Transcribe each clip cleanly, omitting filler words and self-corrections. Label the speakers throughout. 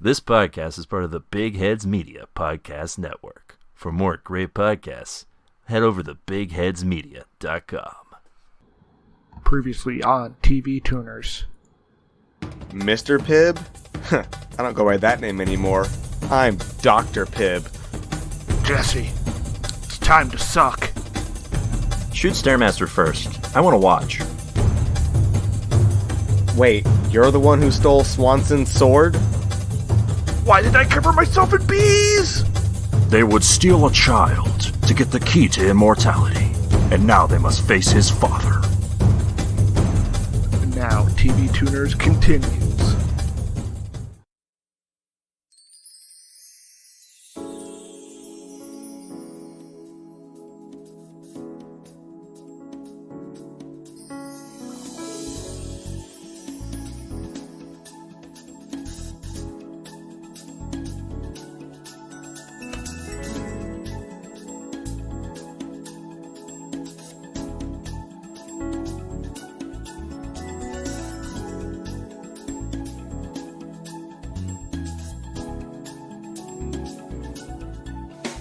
Speaker 1: This podcast is part of the Big Heads Media Podcast Network. For more great podcasts, head over to bigheadsmedia.com.
Speaker 2: Previously on TV Tuners.
Speaker 3: Mr. Pibb? I don't go by that name anymore. I'm Dr. Pibb.
Speaker 2: Jesse, it's time to suck.
Speaker 1: Shoot Stairmaster first. I want to watch.
Speaker 3: Wait, you're the one who stole Swanson's sword?
Speaker 2: Why did I cover myself in bees?
Speaker 4: They would steal a child to get the key to immortality, and now they must face his father.
Speaker 2: And now TV Tuners continues.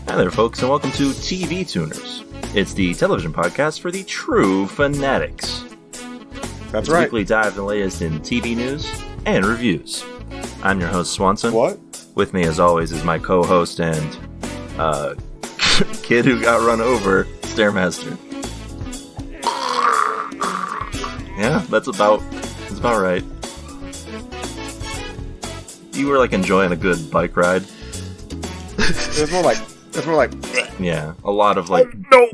Speaker 1: Hi there, folks, and welcome to TV Tuners. It's the television podcast for the true fanatics.
Speaker 3: That's
Speaker 1: It's a
Speaker 3: right.
Speaker 1: weekly dive in the latest in TV news and reviews. I'm your host, Swanson.
Speaker 3: What?
Speaker 1: With me, as always, is my co-host and kid who got run over, Stairmaster. Yeah, that's about right. You were like enjoying a good bike ride.
Speaker 3: It's more like
Speaker 1: Yeah, a lot of like
Speaker 2: No!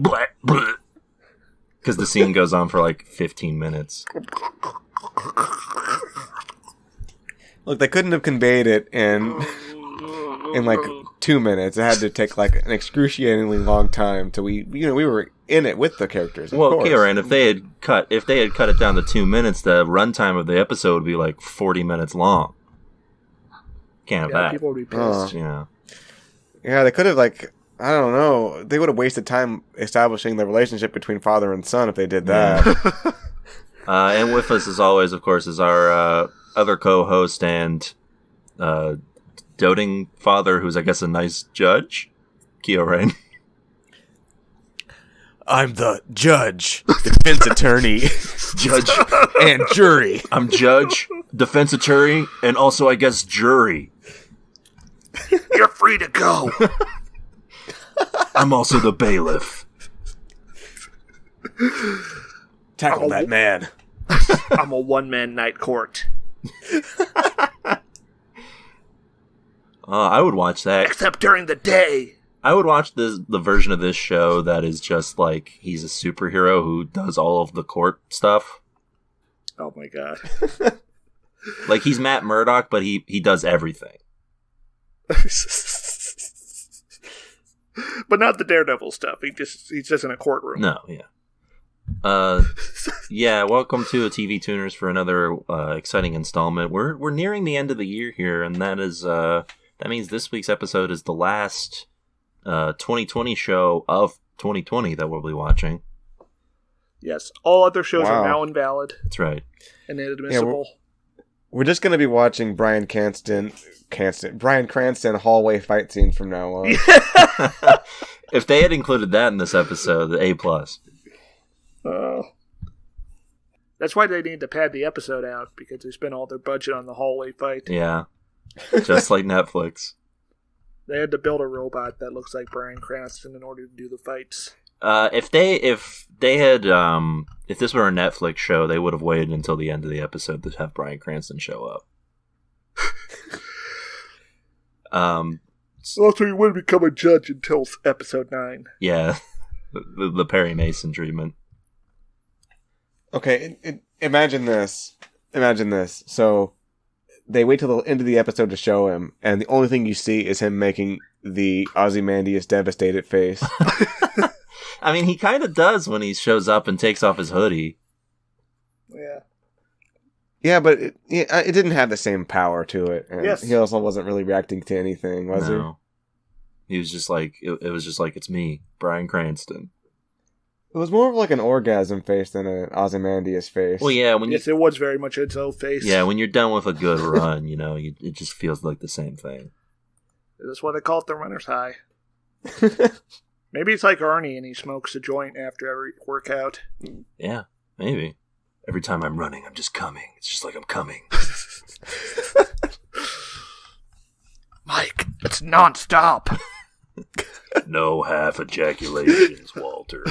Speaker 1: because the scene goes on for like 15 minutes.
Speaker 3: Look, they couldn't have conveyed it in like 2 minutes. It had to take like an excruciatingly long time till we were in it with the characters. Of
Speaker 1: Well,
Speaker 3: course.
Speaker 1: okay, Ryan, if they had cut it down to 2 minutes, the runtime of the episode would be like 40 minutes long. Can't have
Speaker 2: Yeah,
Speaker 1: that.
Speaker 2: people would be pissed.
Speaker 1: Yeah.
Speaker 3: Yeah, they could have like, I don't know. They would have wasted time establishing the relationship between father and son if they did that.
Speaker 1: And with us, as always, of course, is our other co-host and doting father, who's, I guess, a nice judge, Keo Rain.
Speaker 3: I'm the judge, defense attorney,
Speaker 1: Judge.
Speaker 3: and jury.
Speaker 1: I'm judge, defense attorney, and also, I guess, jury.
Speaker 2: You're free to go.
Speaker 1: I'm also the bailiff.
Speaker 3: Tackle that man.
Speaker 2: I'm a one-man night court.
Speaker 1: I would watch that.
Speaker 2: Except during the day.
Speaker 1: I would watch the version of this show that is just like he's a superhero who does all of the court stuff.
Speaker 2: Oh my god.
Speaker 1: Like he's Matt Murdock, but he does everything.
Speaker 2: But not the Daredevil stuff. He's just in a courtroom.
Speaker 1: No, yeah. Yeah, welcome to a TV Tuners for another exciting installment. We're nearing the end of the year here, and that means this week's episode is the last 2020 show of 2020 that we'll be watching.
Speaker 2: Yes. All other shows
Speaker 3: Wow.
Speaker 2: are now invalid
Speaker 1: That's right.
Speaker 2: and inadmissible.
Speaker 3: We're just going to be watching Bryan Cranston hallway fight scenes from now on.
Speaker 1: If they had included that in this episode, A+.
Speaker 2: That's why they need to pad the episode out, because they spent all their budget on the hallway fight.
Speaker 1: Yeah. Just like Netflix.
Speaker 2: They had to build a robot that looks like Bryan Cranston in order to do the fights.
Speaker 1: If this were a Netflix show, they would have waited until the end of the episode to have Bryan Cranston show up.
Speaker 2: So you wouldn't become a judge until episode 9.
Speaker 1: Yeah, the Perry Mason treatment.
Speaker 3: Okay, imagine this. So they wait till the end of the episode to show him, and the only thing you see is him making the Ozymandias devastated face.
Speaker 1: I mean, he kind of does when he shows up and takes off his hoodie.
Speaker 2: Yeah.
Speaker 3: Yeah, but it didn't have the same power to it. And
Speaker 2: Yes.
Speaker 3: he also wasn't really reacting to anything, was he?
Speaker 1: No. He was just like, it was just like, it's me, Bryan Cranston.
Speaker 3: It was more of like an orgasm face than an Ozymandias face.
Speaker 1: Well, yeah, when
Speaker 2: Yes, it was very much its own face.
Speaker 1: yeah, when you're done with a good run, it just feels like the same thing.
Speaker 2: That's why they call it the runner's high. Maybe it's like Arnie and he smokes a joint after every workout.
Speaker 1: Yeah, maybe. Every time I'm running, I'm just coming. It's just like I'm coming.
Speaker 2: Mike, it's nonstop.
Speaker 1: No half ejaculations, Walter.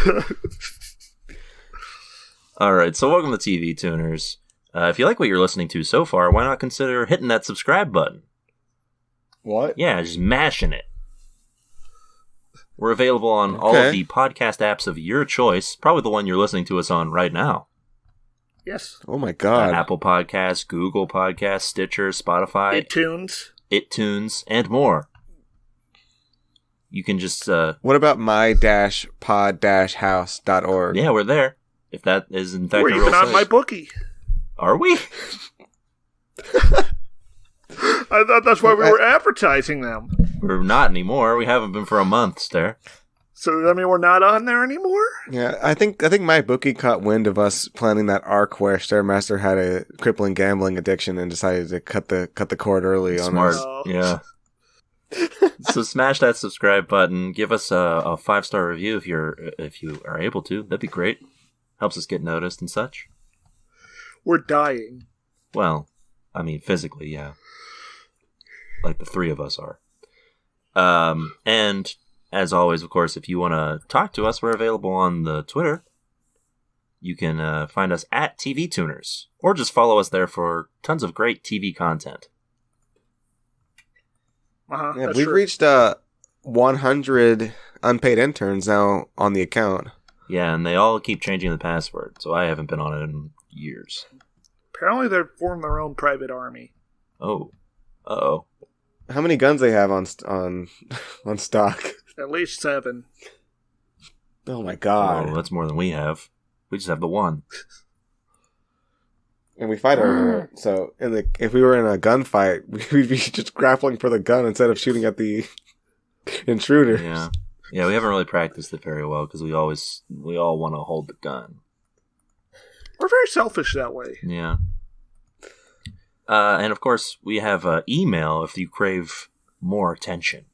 Speaker 1: All right, so welcome to TV Tuners. If you like what you're listening to so far, why not consider hitting that subscribe button?
Speaker 3: What?
Speaker 1: Yeah, just mashing it. We're available on all of the podcast apps of your choice, probably the one you're listening to us on right now.
Speaker 2: Yes.
Speaker 3: Oh my god.
Speaker 1: Apple Podcasts, Google Podcasts, Stitcher, Spotify,
Speaker 2: iTunes,
Speaker 1: and more. You can just...
Speaker 3: What about my-pod-house.org?
Speaker 1: Yeah, we're there. If that is in fact
Speaker 2: we're
Speaker 1: a real
Speaker 2: even on
Speaker 1: site.
Speaker 2: my bookie.
Speaker 1: Are we?
Speaker 2: I thought that's why we were advertising them.
Speaker 1: We're not anymore. We haven't been for a month, Stare.
Speaker 2: So does that mean we're not on there anymore?
Speaker 3: Yeah, I think my bookie caught wind of us planning that arc where Stairmaster had a crippling gambling addiction and decided to cut the cord early on
Speaker 1: Smart.
Speaker 3: us.
Speaker 1: Yeah. So smash that subscribe button. Give us a 5-star review if you are able to. That'd be great. Helps us get noticed and such.
Speaker 2: We're dying.
Speaker 1: Well, I mean physically, yeah. Like the three of us are. And as always, of course, if you want to talk to us, we're available on the Twitter. You can find us at TV Tuners, or just follow us there for tons of great TV content.
Speaker 3: Yeah, we've reached 100 unpaid interns now on the account.
Speaker 1: Yeah, and they all keep changing the password, so I haven't been on it in years.
Speaker 2: Apparently they've formed their own private army.
Speaker 1: Oh. Uh-oh.
Speaker 3: How many guns they have on stock?
Speaker 2: At least 7.
Speaker 3: Oh my god.
Speaker 1: Oh, that's more than we have. We just have the one.
Speaker 3: And we fight over it. So if we were in a gunfight, we'd be just grappling for the gun instead of shooting at the intruder.
Speaker 1: Yeah. Yeah, we haven't really practiced it very well because we all want to hold the gun.
Speaker 2: We're very selfish that way.
Speaker 1: Yeah. And of course, we have email if you crave more attention.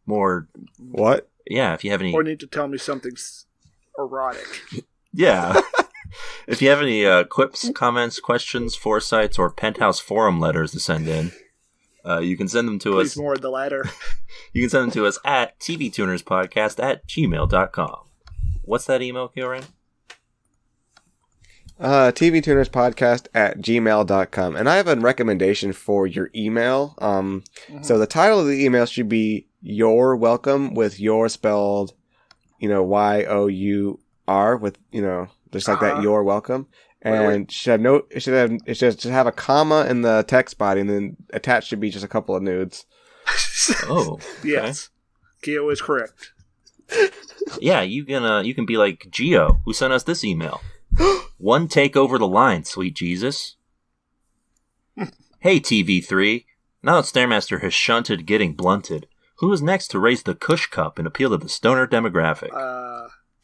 Speaker 1: More...
Speaker 3: What?
Speaker 1: Yeah, if you have any...
Speaker 2: Or need to tell me something erotic.
Speaker 1: Yeah. If you have any quips, comments, questions, foresights, or penthouse forum letters to send in, you can send them to us.
Speaker 2: Please more of the latter.
Speaker 1: You can send them to us at tvtunerspodcast@gmail.com. What's that email, Kieran?
Speaker 3: tvtunerspodcast@gmail.com. And I have a recommendation for your email. So the title of the email should be Your Welcome, with your spelled, Y-O-U-R, with, just like that, You're Welcome. And it should have a comma in the text body, and then attached should be just a couple of nudes.
Speaker 1: Oh. Okay.
Speaker 2: Yes. Keo is correct.
Speaker 1: Yeah, you can be like Gio, who sent us this email. One take over the line, sweet Jesus. Hey, TV3. Now that Stairmaster has shunted getting blunted, who is next to raise the Kush Cup and appeal to the stoner demographic?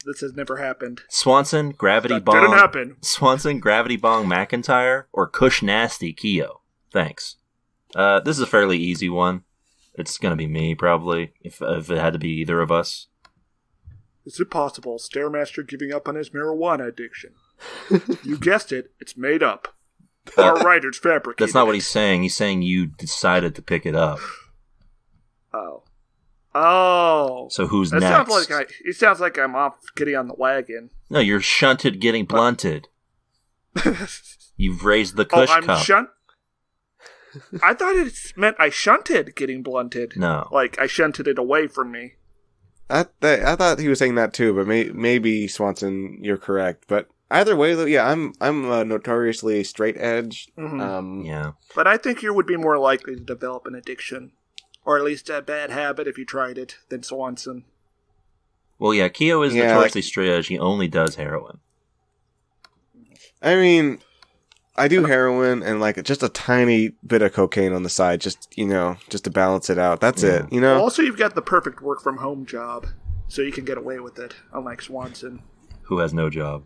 Speaker 2: This has never happened.
Speaker 1: Swanson, Gravity
Speaker 2: That
Speaker 1: Bong...
Speaker 2: didn't happen.
Speaker 1: Swanson, Gravity Bong McIntyre, or Kush Nasty Keo? Thanks. This is a fairly easy one. It's gonna be me, probably, if it had to be either of us.
Speaker 2: Is it possible Stairmaster giving up on his marijuana addiction? You guessed it. It's made up. Our writers fabricated.
Speaker 1: That's not what he's saying. He's saying you decided to pick it up.
Speaker 2: Oh.
Speaker 1: So who's
Speaker 2: that
Speaker 1: next?
Speaker 2: It sounds like I'm off getting on the wagon.
Speaker 1: No, you're shunted getting blunted. You've raised the Kush Cup.
Speaker 2: I thought it meant I shunted getting blunted.
Speaker 1: No.
Speaker 2: Like I shunted it away from me.
Speaker 3: I thought he was saying that too, but maybe Swanson, you're correct. But either way, though, yeah, I'm notoriously straight edge.
Speaker 2: Mm-hmm.
Speaker 1: Yeah,
Speaker 2: but I think you would be more likely to develop an addiction, or at least a bad habit if you tried it, than Swanson.
Speaker 1: Well, yeah, Keo is notoriously straight edge. He only does heroin.
Speaker 3: I mean, I do heroin and just a tiny bit of cocaine on the side, just to balance it out. That's it,
Speaker 2: Well, also, you've got the perfect work from home job, so you can get away with it, unlike Swanson.
Speaker 1: who has no job.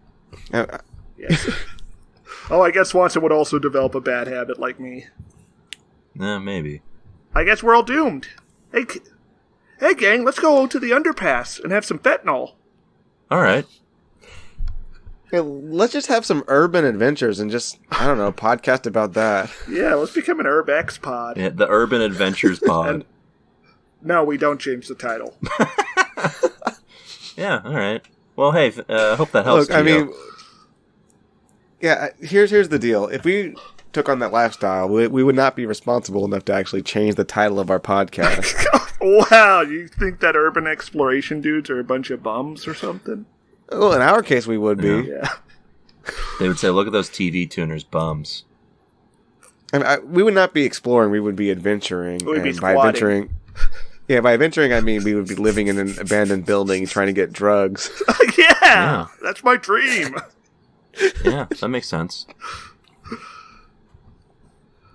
Speaker 2: Yes. Oh, I guess Swanson would also develop a bad habit like me.
Speaker 1: Maybe.
Speaker 2: I guess we're all doomed. Hey, gang, let's go to the underpass and have some fentanyl.
Speaker 1: All right.
Speaker 3: Hey, let's just have some urban adventures and just, I don't know, podcast about that.
Speaker 2: Yeah, let's become an Urbex pod.
Speaker 1: Yeah, the Urban Adventures pod.
Speaker 2: No, we don't change the title.
Speaker 1: Yeah, all right. Well, hey, hope that helps.
Speaker 3: Look, I mean, yeah, here's the deal. If we took on that lifestyle, we would not be responsible enough to actually change the title of our podcast.
Speaker 2: Wow, you think that urban exploration dudes are a bunch of bums or something?
Speaker 3: Well, in our case, we would be.
Speaker 2: Yeah.
Speaker 1: They would say, look at those TV tuners, bums.
Speaker 3: I mean, we would not be exploring, we would be adventuring.
Speaker 2: We'd be
Speaker 3: by
Speaker 2: squatting.
Speaker 3: by adventuring, I mean we would be living in an abandoned building trying to get drugs.
Speaker 2: Yeah, that's my dream.
Speaker 1: Yeah, that makes sense.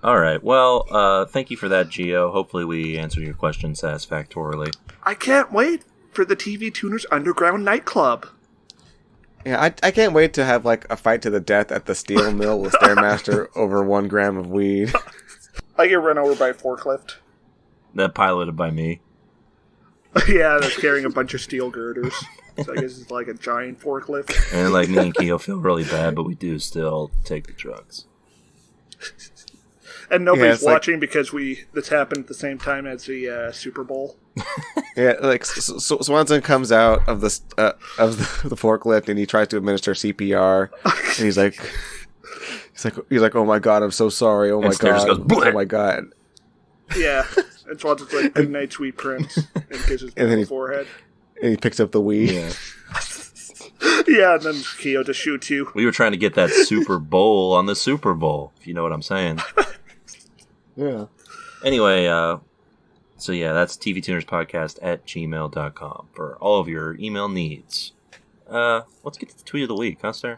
Speaker 1: All right. Well, thank you for that, Gio. Hopefully we answered your question satisfactorily.
Speaker 2: I can't wait for the TV Tuners Underground nightclub.
Speaker 3: Yeah, I can't wait to have like a fight to the death at the steel mill with Stairmaster over 1 gram of weed.
Speaker 2: I get run over by a forklift.
Speaker 1: That piloted by me.
Speaker 2: Yeah, that's carrying a bunch of steel girders. So I guess it's like a giant forklift.
Speaker 1: And like me and Keo feel really bad, but we do still take the drugs.
Speaker 2: And nobody's
Speaker 3: Yeah,
Speaker 2: watching because this happened at the same time as the Super Bowl.
Speaker 3: Yeah, like Swanson comes out of the forklift and he tries to administer CPR, and he's like, oh my god, I'm so sorry. Oh my god. Oh my god.
Speaker 2: Yeah, and Swanson's like, good night, sweet prince, and kisses him on the forehead.
Speaker 3: And he picks up the weed.
Speaker 1: Yeah.
Speaker 2: Yeah, and then Keo just shoots you.
Speaker 1: We were trying to get that Super Bowl on the Super Bowl, if you know what I'm saying.
Speaker 3: Yeah.
Speaker 1: Anyway, so yeah, that's tvtunerspodcast@gmail.com for all of your email needs. Let's get to the tweet of the week, huh, sir?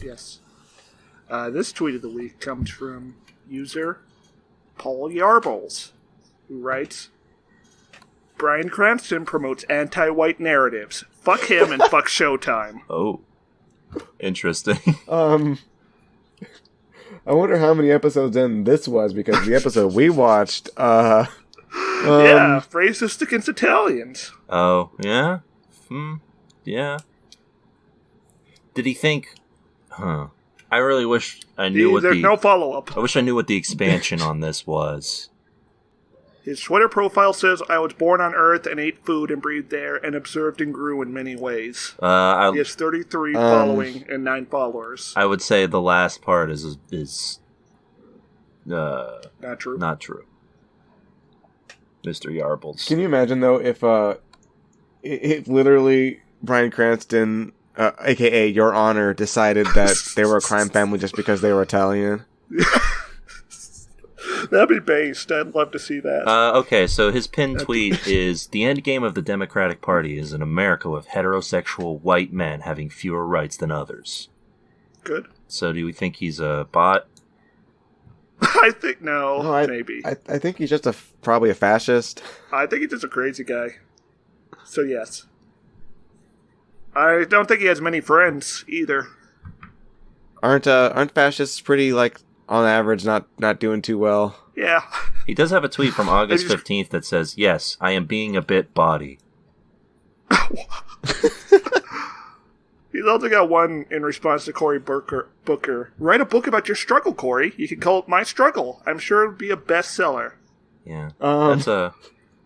Speaker 2: Yes. This tweet of the week comes from user Paul Yarbles, who writes, Bryan Cranston promotes anti-white narratives. Fuck him and fuck Showtime.
Speaker 1: Oh. Interesting.
Speaker 3: I wonder how many episodes in this was, because the episode we watched,
Speaker 2: Yeah, racist against Italians.
Speaker 1: Oh, yeah? Yeah. Did he think... Huh. I really wish I knew what
Speaker 2: There's no follow-up.
Speaker 1: I wish I knew what the expansion on this was.
Speaker 2: His Twitter profile says, I was born on Earth and ate food and breathed air and observed and grew in many ways. He has 33 following and 9 followers.
Speaker 1: I would say the last part is
Speaker 2: not true.
Speaker 1: Not true. Mr. Yarbles.
Speaker 3: Can you imagine though if literally Bryan Cranston, aka Your Honor, decided that they were a crime family just because they were Italian?
Speaker 2: That'd be based. I'd love to see that.
Speaker 1: Okay, so his pinned tweet is, the end game of the Democratic Party is an America with heterosexual white men having fewer rights than others.
Speaker 2: Good.
Speaker 1: So do we think he's a bot?
Speaker 2: I think maybe.
Speaker 3: I think he's just probably a fascist.
Speaker 2: I think he's just a crazy guy. So yes. I don't think he has many friends either.
Speaker 3: Aren't fascists pretty, like, on average, not doing too well?
Speaker 2: Yeah.
Speaker 1: He does have a tweet from August 15th that says, yes, I am being a bit bawdy.
Speaker 2: He's also got one in response to Cory Booker. Write a book about your struggle, Cory. You can call it My Struggle. I'm sure it'll be a bestseller.
Speaker 1: Yeah.
Speaker 3: That's
Speaker 1: a...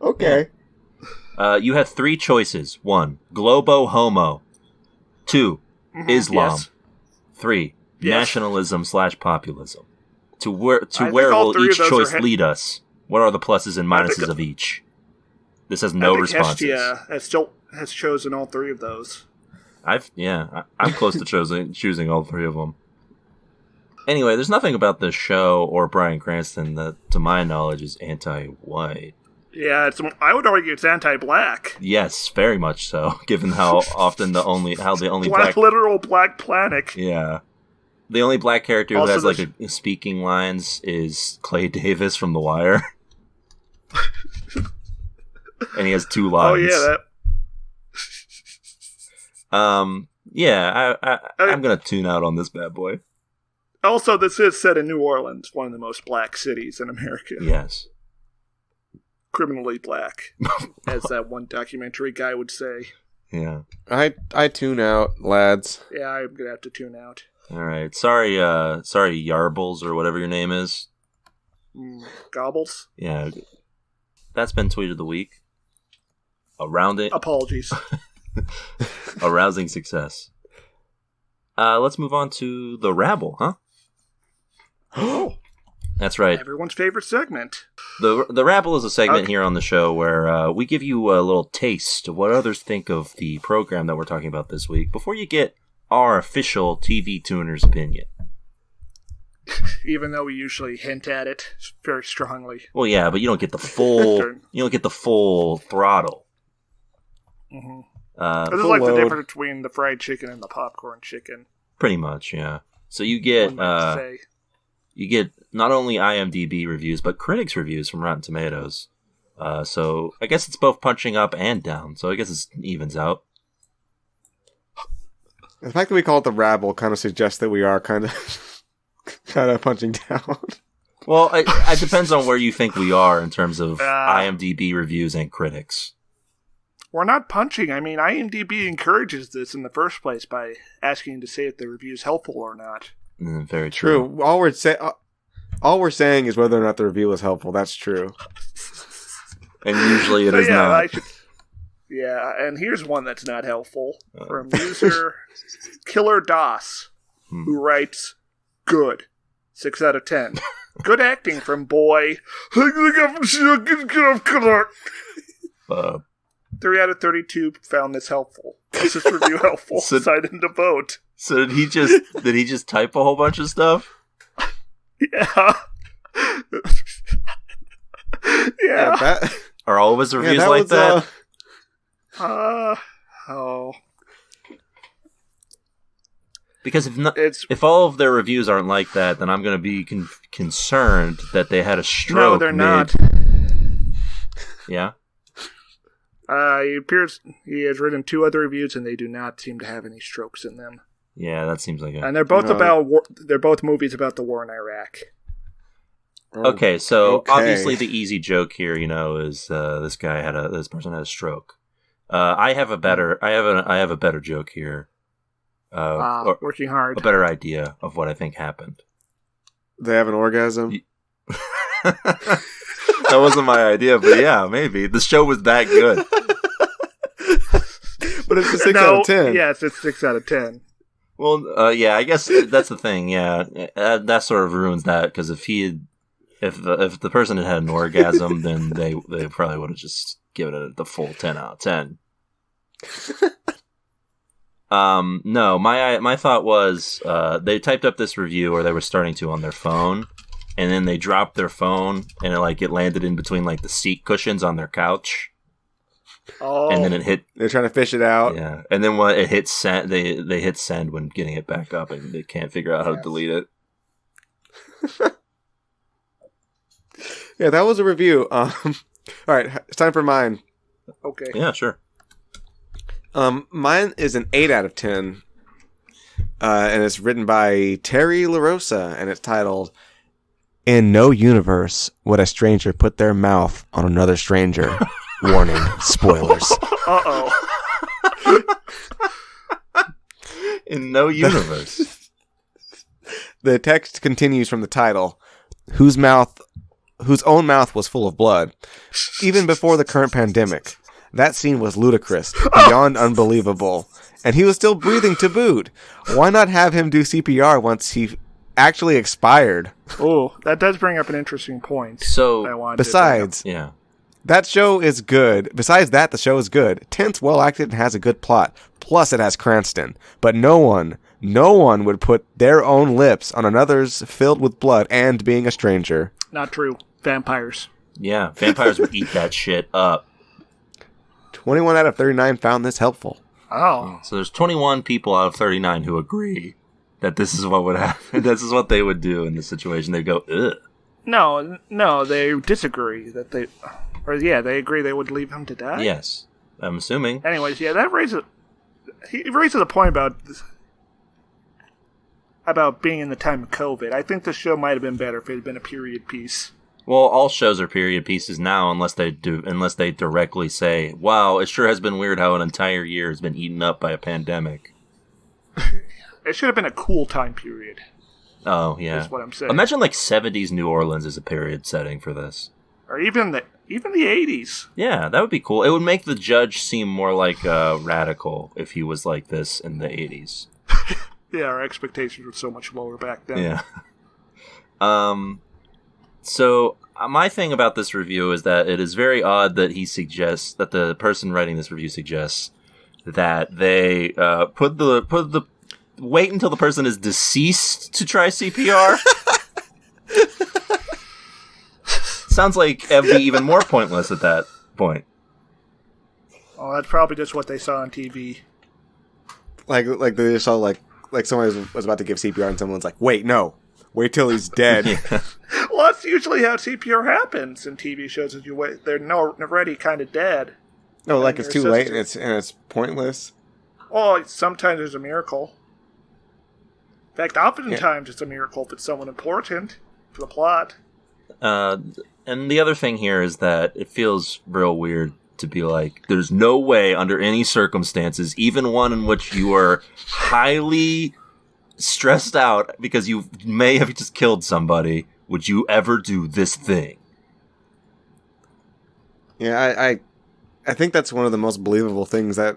Speaker 3: Okay.
Speaker 1: Yeah. You have 3 choices. 1, Globo Homo. 2, Islam.
Speaker 2: Yes.
Speaker 1: 3,
Speaker 2: Yes.
Speaker 1: Nationalism/populism. To where will each choice lead us? What are the pluses and minuses of each? This has no responses.
Speaker 2: Has chosen all 3 of those.
Speaker 1: I'm close to choosing all 3 of them. Anyway, there's nothing about this show or Bryan Cranston that, to my knowledge, is anti-white.
Speaker 2: Yeah, I would argue it's anti-black.
Speaker 1: Yes, very much so. Given how often the only black
Speaker 2: literal black planet.
Speaker 1: Yeah. The only black character who
Speaker 2: Also,
Speaker 1: has like a speaking lines is Clay Davis from The Wire. And he has 2 lines.
Speaker 2: Oh yeah, that.
Speaker 1: Yeah, I'm going to tune out on this bad boy.
Speaker 2: Also, this is set in New Orleans, one of the most black cities in America.
Speaker 1: Yes.
Speaker 2: Criminally black, as that one documentary guy would say.
Speaker 1: Yeah.
Speaker 3: I tune out, lads.
Speaker 2: Yeah, I'm going to have to tune out.
Speaker 1: All right. Sorry, Yarbles or whatever your name is.
Speaker 2: Gobbles?
Speaker 1: Yeah. That's been Tweet of the Week.
Speaker 2: Apologies.
Speaker 1: A rousing success. Let's move on to the Rabble, huh?
Speaker 2: Oh.
Speaker 1: That's right.
Speaker 2: Everyone's favorite segment.
Speaker 1: The Rabble is a segment here on the show where we give you a little taste of what others think of the program that we're talking about this week before you get our official TV tuner's opinion.
Speaker 2: Even though we usually hint at it very strongly.
Speaker 1: Well, yeah, but you don't get the full throttle.
Speaker 2: Mm-hmm. This is like the difference between the fried chicken and the popcorn chicken.
Speaker 1: Pretty much, yeah. So you get not only IMDb reviews, but critics' reviews from Rotten Tomatoes. So I guess it's both punching up and down. So I guess it evens out.
Speaker 3: The fact that we call it the Rabble kind of suggests that we are kind of punching down.
Speaker 1: Well, it depends on where you think we are in terms of IMDb reviews and critics.
Speaker 2: We're not punching. I mean, IMDb encourages this in the first place by asking to say if the review's helpful or not.
Speaker 1: Very true.
Speaker 3: All we're saying is whether or not the review is helpful. That's true.
Speaker 1: And usually it is not.
Speaker 2: Yeah, and here's one that's not helpful from user Killer Das, who writes, "Good, 6 out of 10. Good acting from boy. 3 out of 32 found this helpful. Was this review helpful? Decide to vote."
Speaker 1: So did he just type a whole bunch of stuff?
Speaker 2: Yeah. Yeah.
Speaker 1: Are all of his reviews like that?
Speaker 2: Oh.
Speaker 1: Because if all of their reviews aren't like that, then I'm going to be concerned that they had a stroke.
Speaker 2: No, they're not.
Speaker 1: Yeah?
Speaker 2: It appears he has written 2 other reviews, and they do not seem to have any strokes in them.
Speaker 1: Yeah, that seems like it.
Speaker 2: And they're both they're both movies about the war in Iraq.
Speaker 1: Okay, so obviously the easy joke here, is this person had a stroke. I have a better joke here.
Speaker 2: Working hard.
Speaker 1: A better idea of what I think happened.
Speaker 3: They have an orgasm.
Speaker 1: That wasn't my idea, but yeah, maybe the show was that good.
Speaker 3: But it's a 6 out of 10.
Speaker 2: Yes, it's 6 out of 10.
Speaker 1: Well, yeah, I guess that's the thing. Yeah, that sort of ruins that because if the person had an orgasm, then they probably would have just given it the full 10 out of 10. No, my thought was they typed up this review, or they were starting to on their phone, and then they dropped their phone, and it landed in between the seat cushions on their couch.
Speaker 2: Oh.
Speaker 1: And then it hit.
Speaker 3: They're trying to fish it out.
Speaker 1: Yeah, and then when it hit send, they hit send when getting it back up, and they can't figure out how to delete it.
Speaker 3: Yeah, that was a review. All right, it's time for mine.
Speaker 2: Okay.
Speaker 1: Yeah, sure.
Speaker 3: Mine is an 8 out of 10, and it's written by Terry LaRosa, and it's titled, "In no universe would a stranger put their mouth on another stranger." Warning, spoilers.
Speaker 2: Uh-oh.
Speaker 1: In no universe.
Speaker 3: The text continues from the title, whose own mouth was full of blood. Even before the current pandemic. That scene was ludicrous, beyond unbelievable. And he was still breathing to boot. Why not have him do CPR once he actually expired?
Speaker 2: Oh, that does bring up an interesting point.
Speaker 1: So,
Speaker 3: besides...
Speaker 1: Yeah.
Speaker 3: That show is good. Besides that, the show is good. Tense, well acted, and has a good plot. Plus, it has Cranston. But no one would put their own lips on another's filled with blood and being a stranger.
Speaker 2: Not true. Vampires.
Speaker 1: Yeah, vampires would eat that shit up.
Speaker 3: 21 out of 39 found this helpful.
Speaker 2: Oh.
Speaker 1: So there's 21 people out of 39 who agree that this is what would happen. This is what they would do in this situation. They'd go, ugh.
Speaker 2: No, they disagree that they... Or, yeah, they agree they would leave him to die?
Speaker 1: Yes, I'm assuming.
Speaker 2: Anyways, yeah, that raises... he raises a point about being in the time of COVID. I think the show might have been better if it had been a period piece.
Speaker 1: Well, all shows are period pieces now, unless they directly say, "Wow, it sure has been weird how an entire year has been eaten up by a pandemic."
Speaker 2: It should have been a cool time period.
Speaker 1: Oh yeah,
Speaker 2: that's what I'm saying.
Speaker 1: Imagine like 70s New Orleans as a period setting for this,
Speaker 2: or even the 80s.
Speaker 1: Yeah, that would be cool. It would make the Judge seem more like radical if he was like this in the 80s.
Speaker 2: Yeah, our expectations were so much lower back then.
Speaker 1: Yeah. So my thing about this review is that it is very odd that the person writing this review suggests that they wait until the person is deceased to try CPR. Sounds like it would be even more pointless at that point.
Speaker 2: Oh, that's probably just what they saw on TV.
Speaker 3: Like they saw like someone was about to give CPR and someone's like, wait till he's dead.
Speaker 1: Yeah.
Speaker 2: Well, that's usually how CPR happens in TV shows. Is you wait, they're already kind of dead.
Speaker 3: No, like it's too late and it's pointless.
Speaker 2: Oh, sometimes there's a miracle. In fact, oftentimes it's a miracle if it's someone important for the plot.
Speaker 1: And the other thing here is that it feels real weird to be like, there's no way under any circumstances, even one in which you are highly stressed out because you may have just killed somebody, would you ever do this thing?
Speaker 3: Yeah, I think that's one of the most believable things that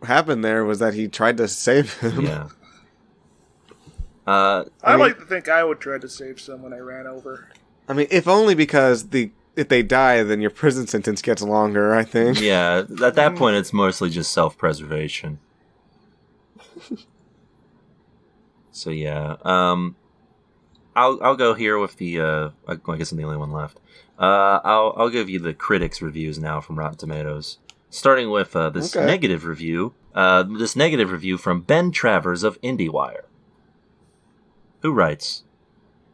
Speaker 3: happened there was that he tried to save him.
Speaker 1: Yeah.
Speaker 2: I like to think I would try to save someone I ran over.
Speaker 3: I mean, if only because if they die, then your prison sentence gets longer, I think.
Speaker 1: Yeah, at that point, it's mostly just self-preservation. So yeah, I'll go here with the. I guess I'm the only one left. I'll give you the critics' reviews now from Rotten Tomatoes, starting with this negative review. This negative review from Ben Travers of IndieWire, who writes,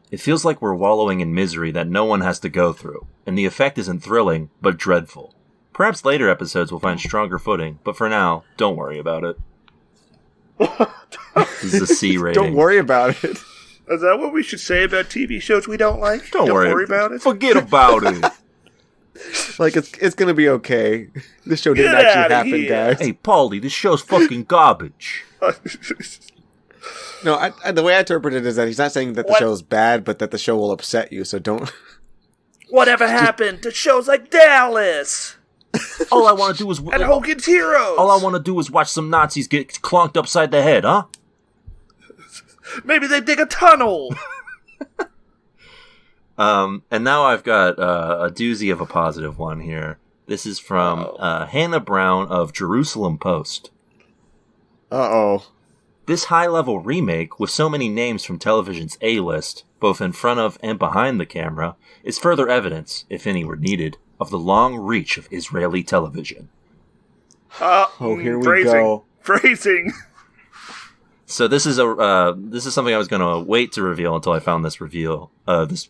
Speaker 1: "It feels like we're wallowing in misery that no one has to go through, and the effect isn't thrilling, but dreadful. Perhaps later episodes will find stronger footing, but for now, don't worry about it." This is a C rating.
Speaker 3: Don't worry about it.
Speaker 2: Is that what we should say about TV shows we don't like?
Speaker 1: Don't worry
Speaker 2: about it.
Speaker 1: Forget about it.
Speaker 3: Like, it's gonna be okay. This show didn't actually happen, guys.
Speaker 1: Hey, Paulie, this show's fucking garbage.
Speaker 3: No, the way I interpret it is that he's not saying that the show's bad, but that the show will upset you, so don't...
Speaker 2: Whatever happened to shows like Dallas?
Speaker 1: All I want to do is...
Speaker 2: And Hogan's Heroes?
Speaker 1: All I want to do is watch some Nazis get clonked upside the head, huh?
Speaker 2: Maybe they dig a tunnel.
Speaker 1: And now I've got a doozy of a positive one here. This is from Hannah Brown of Jerusalem Post.
Speaker 3: Uh-oh.
Speaker 1: This high-level remake, with so many names from television's A-list, both in front of and behind the camera, is further evidence, if any were needed, of the long reach of Israeli television.
Speaker 3: Here we go.
Speaker 2: Phrasing.
Speaker 1: So this is something I was going to wait to reveal until I found this review. Which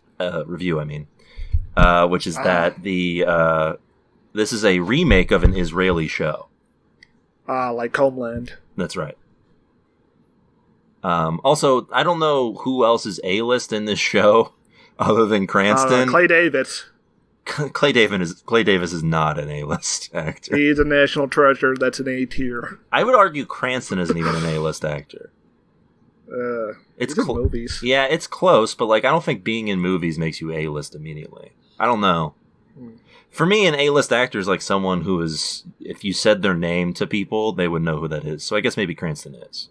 Speaker 1: is that this is a remake of an Israeli show.
Speaker 2: Like Homeland.
Speaker 1: That's right. Also, I don't know who else is A-list in this show other than Cranston.
Speaker 2: Clay Davis.
Speaker 1: Clay Davis is not an A-list actor.
Speaker 2: He's a national treasure. That's an A tier.
Speaker 1: I would argue Cranston isn't even an A-list actor.
Speaker 2: It's movies.
Speaker 1: Yeah, it's close, but like I don't think being in movies makes you A-list immediately. I don't know. For me, an A-list actor is like someone who is, if you said their name to people, they would know who that is. So I guess maybe Cranston is.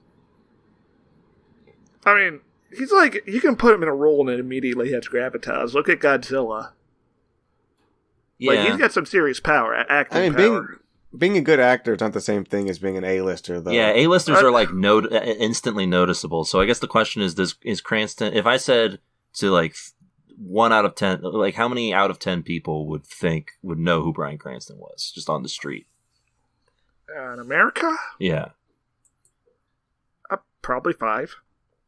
Speaker 2: I mean, he's like, you can put him in a role and it immediately has gravitas. Look at Godzilla.
Speaker 1: Yeah.
Speaker 2: Like, he's got some serious power, acting power.
Speaker 3: Being a good actor is not the same thing as being an A-lister, though.
Speaker 1: Yeah, A-listers are like instantly noticeable. So I guess the question is Cranston, if I said to like 1 out of 10, like how many out of 10 people would know who Bryan Cranston was just on the street?
Speaker 2: In America?
Speaker 1: Yeah.
Speaker 2: Probably 5.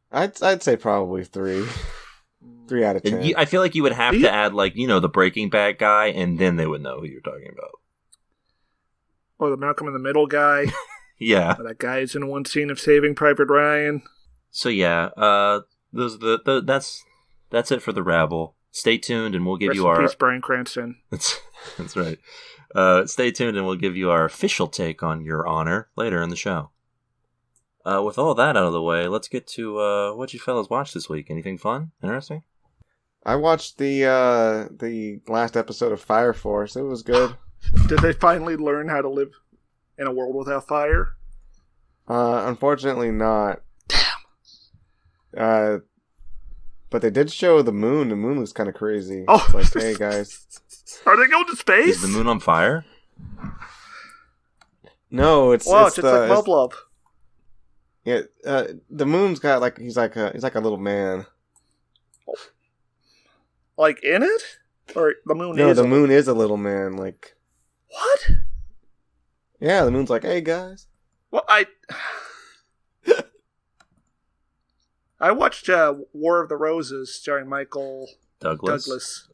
Speaker 3: I'd say probably 3. 3 out of 10.
Speaker 1: I feel like you would have to add, like, the Breaking Bad guy, and then they would know who you're talking about.
Speaker 2: Or the Malcolm in the Middle guy.
Speaker 1: Yeah.
Speaker 2: That guy is in one scene of Saving Private Ryan.
Speaker 1: So yeah, that's it for the rabble. Stay tuned, and we'll give
Speaker 2: Rest
Speaker 1: you
Speaker 2: in
Speaker 1: our.
Speaker 2: peace, Bryan Cranston.
Speaker 1: That's right. Stay tuned, and we'll give you our official take on Your Honor later in the show. With all that out of the way, let's get to what you fellas watched this week. Anything fun, interesting?
Speaker 3: I watched the last episode of Fire Force. It was good.
Speaker 2: Did they finally learn how to live in a world without fire?
Speaker 3: Unfortunately not. Damn. But they did show the moon. The moon was kind of crazy.
Speaker 2: Oh.
Speaker 3: It's like, hey guys.
Speaker 2: Are they going to space?
Speaker 1: Is the moon on fire?
Speaker 3: No, it's
Speaker 2: just like Lub Lub.
Speaker 3: Yeah, the moon's got like he's like a little man.
Speaker 2: Like in it, or the moon?
Speaker 3: No,
Speaker 2: is
Speaker 3: the moon is a little man. Like
Speaker 2: what?
Speaker 3: Yeah, the moon's like, hey guys.
Speaker 2: Well, I watched War of the Roses starring Michael Douglas.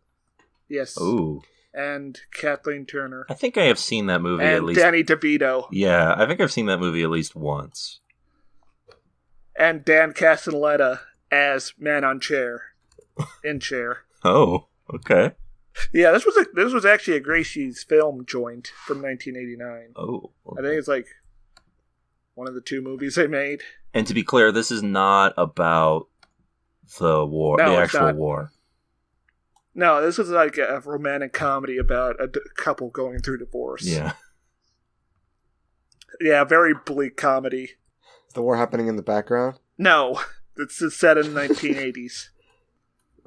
Speaker 2: Yes.
Speaker 1: Ooh.
Speaker 2: And Kathleen Turner.
Speaker 1: I think I have seen that movie
Speaker 2: and
Speaker 1: at least.
Speaker 2: Danny DeVito.
Speaker 1: Yeah, I think I've seen that movie at least once.
Speaker 2: And Dan Castellaneta as Man on Chair. In Chair.
Speaker 1: Oh, okay.
Speaker 2: Yeah, this was actually a Gracie's film joint from 1989.
Speaker 1: Oh.
Speaker 2: I
Speaker 1: Okay.
Speaker 2: think it's like one of the two movies they made.
Speaker 1: And to be clear, this is not about the war,
Speaker 2: No,
Speaker 1: the
Speaker 2: it's
Speaker 1: actual
Speaker 2: not.
Speaker 1: war.
Speaker 2: No, this is like a romantic comedy about a couple going through divorce.
Speaker 1: Yeah.
Speaker 2: Yeah, very bleak comedy.
Speaker 3: Is the war happening in the background?
Speaker 2: No, it's set in the 1980s.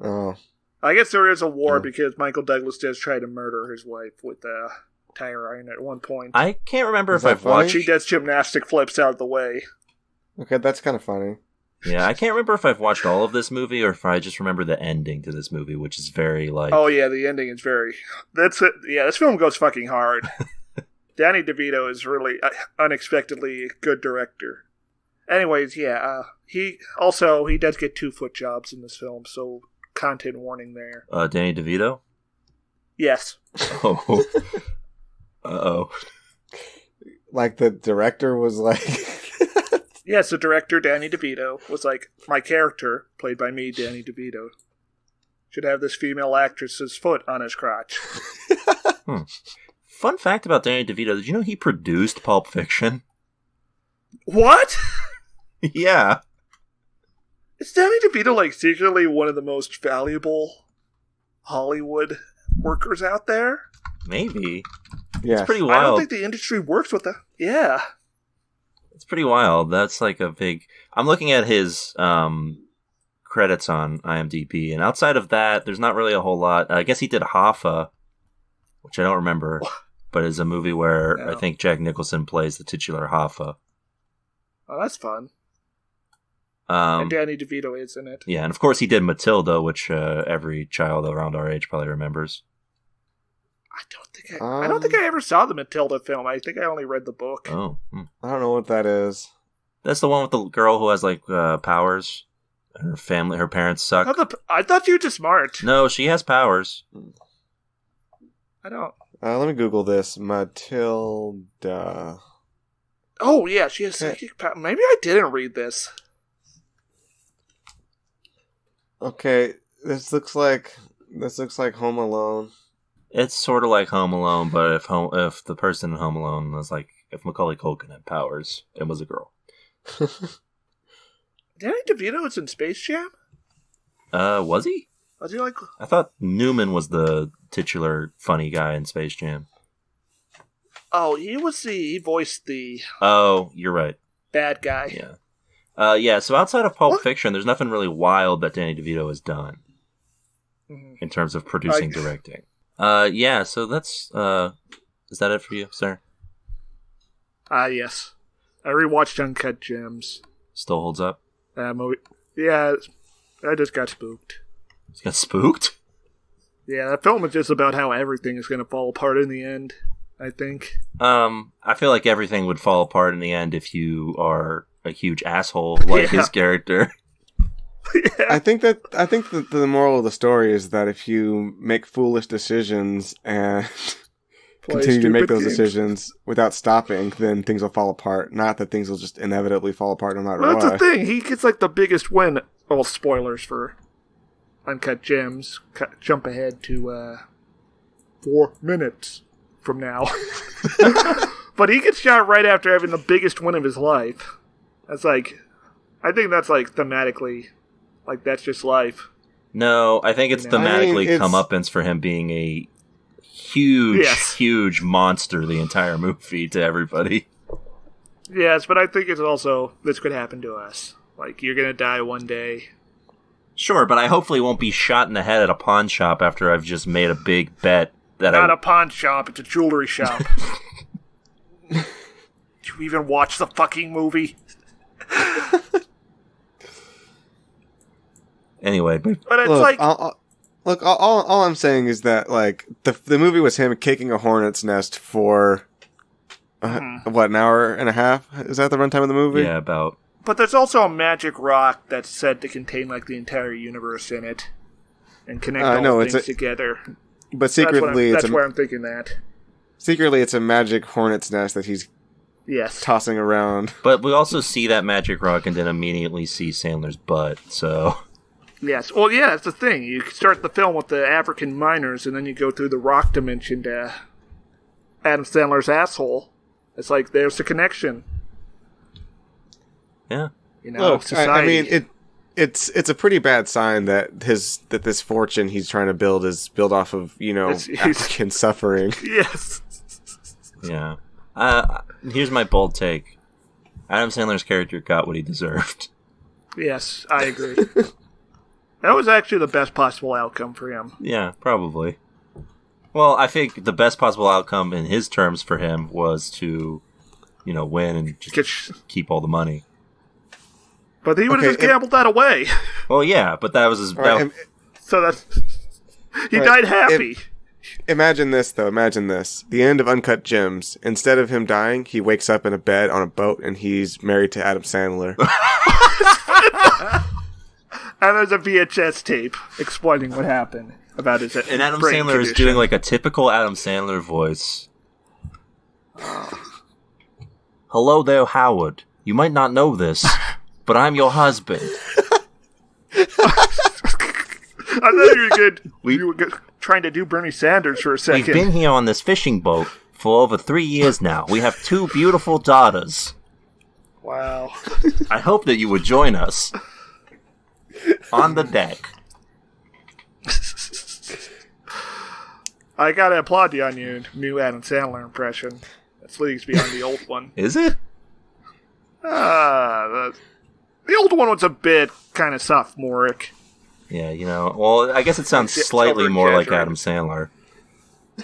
Speaker 3: Oh.
Speaker 2: I guess there is a war because Michael Douglas does try to murder his wife with a tire iron at one point.
Speaker 1: I can't remember
Speaker 3: Is
Speaker 1: if
Speaker 3: that
Speaker 1: I've
Speaker 3: funny?
Speaker 1: watched...
Speaker 2: She does gymnastic flips out of the way.
Speaker 3: Okay, that's kind of funny.
Speaker 1: Yeah, I can't remember if I've watched all of this movie or if I just remember the ending to this movie, which is very, like...
Speaker 2: Oh yeah, the ending is very... That's it. Yeah, this film goes fucking hard. Danny DeVito is really unexpectedly a good director. Anyways, yeah, he does get 2 foot jobs in this film, so content warning there.
Speaker 1: Danny DeVito?
Speaker 2: Yes.
Speaker 1: Oh. Uh-oh.
Speaker 3: Like the director was like...
Speaker 2: Yes, the director, Danny DeVito, was like, my character, played by me, Danny DeVito, should have this female actress's foot on his crotch.
Speaker 1: Fun fact about Danny DeVito, did you know he produced Pulp Fiction?
Speaker 2: What?
Speaker 1: Yeah.
Speaker 2: Is Danny DeVito, like, secretly one of the most valuable Hollywood workers out there?
Speaker 1: Maybe.
Speaker 3: Yeah.
Speaker 1: It's pretty
Speaker 2: I
Speaker 1: wild.
Speaker 2: don't think the industry works with that. Yeah.
Speaker 1: It's pretty wild. That's like a big... I'm looking at his credits on IMDb, and outside of that, there's not really a whole lot. I guess he did Hoffa, which I don't remember, but is a movie where I think Jack Nicholson plays the titular Hoffa.
Speaker 2: Oh, that's fun. And Danny DeVito is in it.
Speaker 1: Yeah, and of course he did Matilda, which every child around our age probably remembers.
Speaker 2: I don't think I ever saw the Matilda film. I think I only read the book.
Speaker 1: Oh.
Speaker 3: I don't know what that is.
Speaker 1: That's the one with the girl who has, like, powers. Her family, her parents suck.
Speaker 2: I thought you were just smart.
Speaker 1: No, she has powers.
Speaker 2: I don't.
Speaker 3: Let me Google this. Matilda.
Speaker 2: Oh, yeah, she has psychic power. Maybe I didn't read this.
Speaker 3: Okay, this looks like Home Alone.
Speaker 1: It's sort of like Home Alone, but if the person in Home Alone was like, if Macaulay Culkin had powers and was a girl.
Speaker 2: Danny DeVito was in Space Jam?
Speaker 1: Was he?
Speaker 2: Was he like...
Speaker 1: I thought Newman was the titular funny guy in Space Jam.
Speaker 2: Oh, he voiced the...
Speaker 1: Oh, you're right.
Speaker 2: Bad guy.
Speaker 1: Yeah. Yeah, so outside of Pulp Fiction, there's nothing really wild that Danny DeVito has done. In terms of producing, directing. Yeah, so that's, is that it for you, sir?
Speaker 2: Yes. I rewatched Uncut Gems.
Speaker 1: Still holds up?
Speaker 2: Movie. Yeah, I just got spooked.
Speaker 1: You got spooked?
Speaker 2: Yeah, that film is just about how everything is going to fall apart in the end, I think.
Speaker 1: I feel like everything would fall apart in the end if you are a huge asshole like his character.
Speaker 2: Yeah.
Speaker 3: I think that the moral of the story is that if you make foolish decisions and continue to make those
Speaker 2: games.
Speaker 3: decisions without stopping, then things will fall apart. Not that things will just inevitably fall apart no matter
Speaker 2: Well,
Speaker 3: what.
Speaker 2: that's the thing. He gets like the biggest win. Well, spoilers for Uncut Gems. Jump ahead to 4 minutes from now. But he gets shot right after having the biggest win of his life. That's like, I think that's like thematically, like that's just life.
Speaker 1: No, I think it's thematically comeuppance for him being a huge monster the entire movie to everybody.
Speaker 2: Yes, but I think it's also, this could happen to us. Like, you're gonna die one day.
Speaker 1: Sure, but I hopefully won't be shot in the head at a pawn shop after I've just made a big bet that
Speaker 2: Not a pawn shop, it's a jewelry shop. Did you even watch the fucking movie?
Speaker 1: Anyway, but
Speaker 2: it's
Speaker 3: look,
Speaker 2: like...
Speaker 3: all I'm saying is that, like, the movie was him kicking a hornet's nest for, what, an hour and a half? Is that the runtime of the movie?
Speaker 1: Yeah, about.
Speaker 2: But there's also a magic rock that's said to contain, like, the entire universe in it. And connect all things together.
Speaker 3: But secretly,
Speaker 2: that's where I'm thinking that.
Speaker 3: Secretly, it's a magic hornet's nest that he's tossing around.
Speaker 1: But we also see that magic rock and then immediately see Sandler's butt, so...
Speaker 2: Yes. Well, yeah, that's the thing. You start the film with the African miners, and then you go through the rock dimension to Adam Sandler's asshole. It's like, there's the connection.
Speaker 1: Yeah.
Speaker 2: You know,
Speaker 3: look,
Speaker 2: society.
Speaker 3: I mean, it's a pretty bad sign that this fortune he's trying to build is built off of, African suffering.
Speaker 2: Yes.
Speaker 1: Yeah. Here's my bold take. Adam Sandler's character got what he deserved.
Speaker 2: Yes, I agree. That was actually the best possible outcome for him.
Speaker 1: Yeah, probably. Well, I think the best possible outcome in his terms for him was to, win and just keep all the money.
Speaker 2: But he would have just gambled that away.
Speaker 1: Well, yeah, but that was his...
Speaker 2: So that's... He died happy.
Speaker 3: Imagine this, though. Imagine this. The end of Uncut Gems. Instead of him dying, he wakes up in a bed on a boat, and he's married to Adam Sandler.
Speaker 2: And there's a VHS tape explaining what happened about his
Speaker 1: And Adam Sandler is doing like a typical Adam Sandler voice. Hello there, Howard. You might not know this, but I'm your husband.
Speaker 2: I thought you were trying to do Bernie Sanders for a second.
Speaker 1: We've been here on this fishing boat for over 3 years now. We have 2 beautiful daughters.
Speaker 2: Wow.
Speaker 1: I hope that you would join us on the deck.
Speaker 2: I gotta applaud you on your new Adam Sandler impression. That's leagues beyond the old one.
Speaker 1: Is it?
Speaker 2: The old one was a bit kind of sophomoric.
Speaker 1: Yeah, well, I guess it sounds slightly more like Adam Sandler.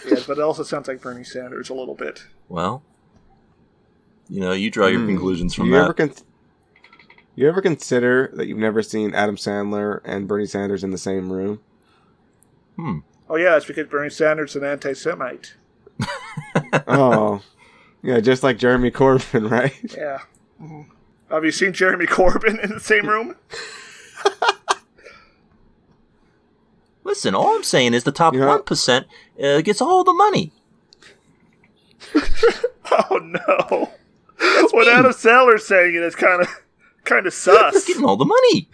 Speaker 2: Yes, but it also sounds like Bernie Sanders a little bit.
Speaker 1: Well, you draw your conclusions from that.
Speaker 3: You ever consider that you've never seen Adam Sandler and Bernie Sanders in the same room?
Speaker 2: Oh, yeah, it's because Bernie Sanders is an anti-Semite.
Speaker 3: Oh. Yeah, just like Jeremy Corbyn, right?
Speaker 2: Yeah. Mm-hmm. Have you seen Jeremy Corbyn in the same room?
Speaker 1: Listen, all I'm saying is the top 1% gets all the money.
Speaker 2: Oh, no. What Adam Sandler's saying is kind of sus.
Speaker 1: Getting all the money.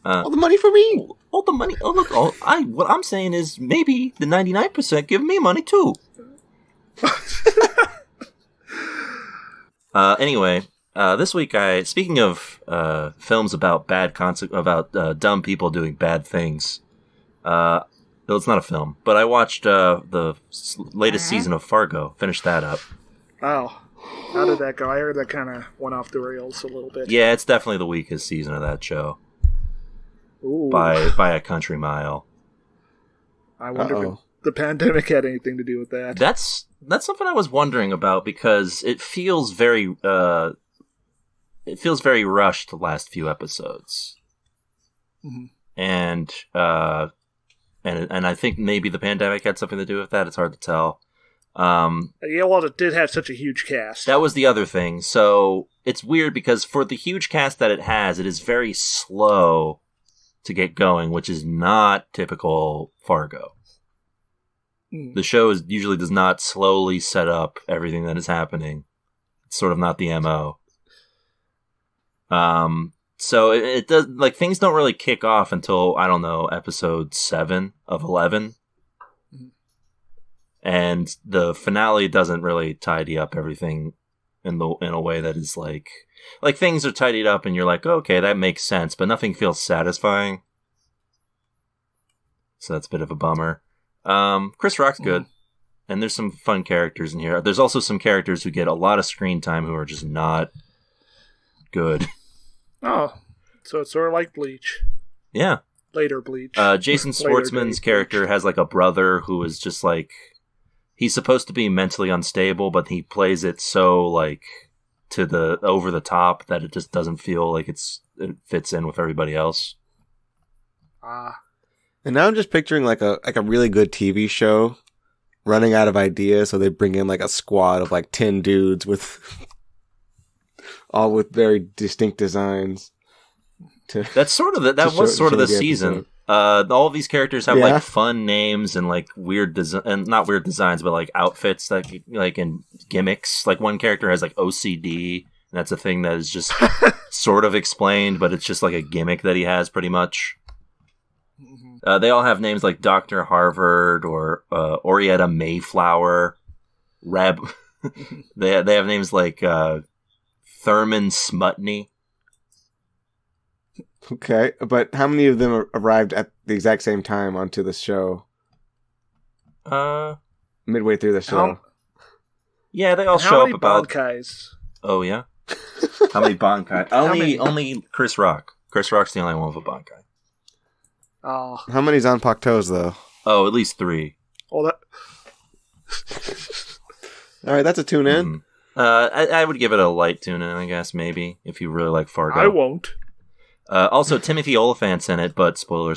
Speaker 3: All the money for me.
Speaker 1: All the money. Oh, look. What I'm saying is maybe the 99% give me money too. Anyway, this week speaking of films about dumb people doing bad things. No, it's not a film, but I watched the latest season of Fargo. Finished that up.
Speaker 2: Oh. How did that go? I heard that kind of went off the rails a little bit.
Speaker 1: Yeah, it's definitely the weakest season of that show.
Speaker 2: Ooh.
Speaker 1: By a country mile.
Speaker 2: I wonder if the pandemic had anything to do with that.
Speaker 1: That's something I was wondering about because it feels very rushed the last few episodes.
Speaker 2: Mm-hmm.
Speaker 1: And I think maybe the pandemic had something to do with that. It's hard to tell.
Speaker 2: Yeah, well, it did have such a huge cast.
Speaker 1: That was the other thing. So it's weird because for the huge cast that it has, it is very slow to get going, which is not typical Fargo. The show usually does not slowly set up everything that is happening. It's sort of not the MO. So it does, like, things don't really kick off until, I don't know, episode 7 of 11. And the finale doesn't really tidy up everything in a way that is like things are tidied up and you're like, okay, that makes sense, but nothing feels satisfying. So that's a bit of a bummer. Chris Rock's good, and there's some fun characters in here. There's also some characters who get a lot of screen time who are just not good.
Speaker 2: Oh, so it's sort of like Bleach.
Speaker 1: Yeah.
Speaker 2: Later Bleach.
Speaker 1: Jason Schwartzman's character has like a brother who is just like, he's supposed to be mentally unstable, but he plays it so like to the over the top that it just doesn't feel like it fits in with everybody else.
Speaker 3: And now I'm just picturing like a really good TV show running out of ideas, so they bring in like a squad of like 10 dudes with all with very distinct designs.
Speaker 1: That's sort of that was sort of the season. All of these characters have like fun names and like weird and not weird designs, but like outfits that like and gimmicks. Like one character has like OCD, and that's a thing that is just sort of explained, but it's just like a gimmick that he has pretty much. They all have names like Dr. Harvard or Orietta Mayflower. They have names like Thurman Smutney.
Speaker 3: Okay, but how many of them arrived at the exact same time onto the show? Midway through the show.
Speaker 1: Yeah, they all show up about.
Speaker 2: Bankais?
Speaker 1: Oh yeah. How many Bankai? Only Chris Rock. Chris Rock's the only one with a Bankai.
Speaker 2: Oh.
Speaker 3: How many's on Paktos though?
Speaker 1: Oh, at least 3.
Speaker 2: Well, that.
Speaker 3: All right, that's a tune in.
Speaker 1: I would give it a light tune in, I guess, maybe if you really like Fargo.
Speaker 2: I won't.
Speaker 1: Also, Timothy Olyphant's in it, but spoiler,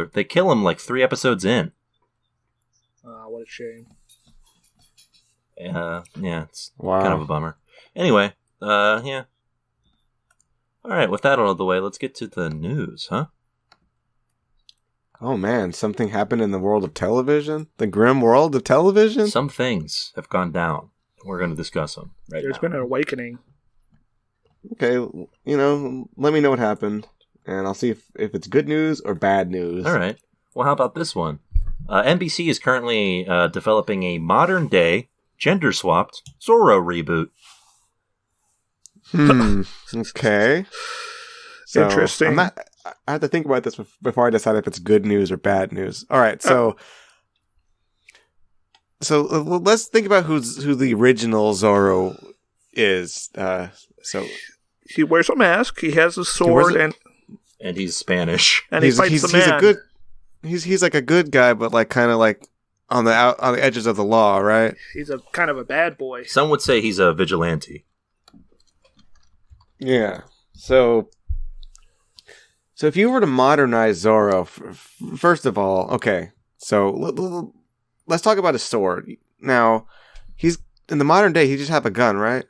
Speaker 1: they kill him like 3 episodes in.
Speaker 2: What a shame.
Speaker 1: Yeah, it's kind of a bummer. Anyway, yeah. All right, with that out of the way, let's get to the news, huh?
Speaker 3: Oh man, something happened in the world of television? The grim world of television?
Speaker 1: Some things have gone down. We're going to discuss them right now.
Speaker 2: There's been an awakening.
Speaker 3: Okay, let me know what happened, and I'll see if it's good news or bad news.
Speaker 1: All right. Well, how about this one? NBC is currently developing a modern-day, gender-swapped Zorro reboot.
Speaker 3: Okay. So,
Speaker 2: interesting.
Speaker 3: I have to think about this before I decide if it's good news or bad news. All right, so let's think about who the original Zorro is. So
Speaker 2: he wears a mask. He has a sword,
Speaker 1: and he's Spanish.
Speaker 2: And he fights the man.
Speaker 3: He's like a good guy, but like kind of like on the edges of the law, right?
Speaker 2: He's a kind of a bad boy.
Speaker 1: Some would say he's a vigilante.
Speaker 3: Yeah. So if you were to modernize Zorro, first of all, okay. So let's talk about his sword. Now, he's in the modern day. He just have a gun, right?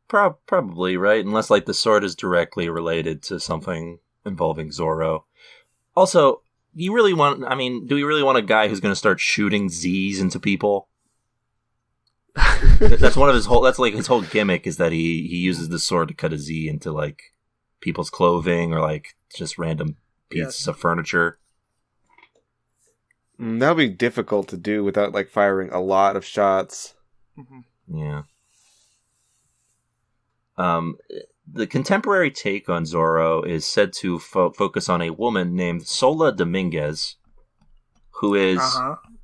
Speaker 1: Probably, right? Unless like the sword is directly related to something involving Zorro. Also, do we really want a guy who's going to start shooting Z's into people? That's his whole gimmick is that he uses the sword to cut a Z into like people's clothing or like just random pieces of furniture.
Speaker 3: That would be difficult to do without like firing a lot of shots.
Speaker 2: Mm-hmm.
Speaker 1: Yeah. The contemporary take on Zorro is said to focus on a woman named Sola Dominguez, who is,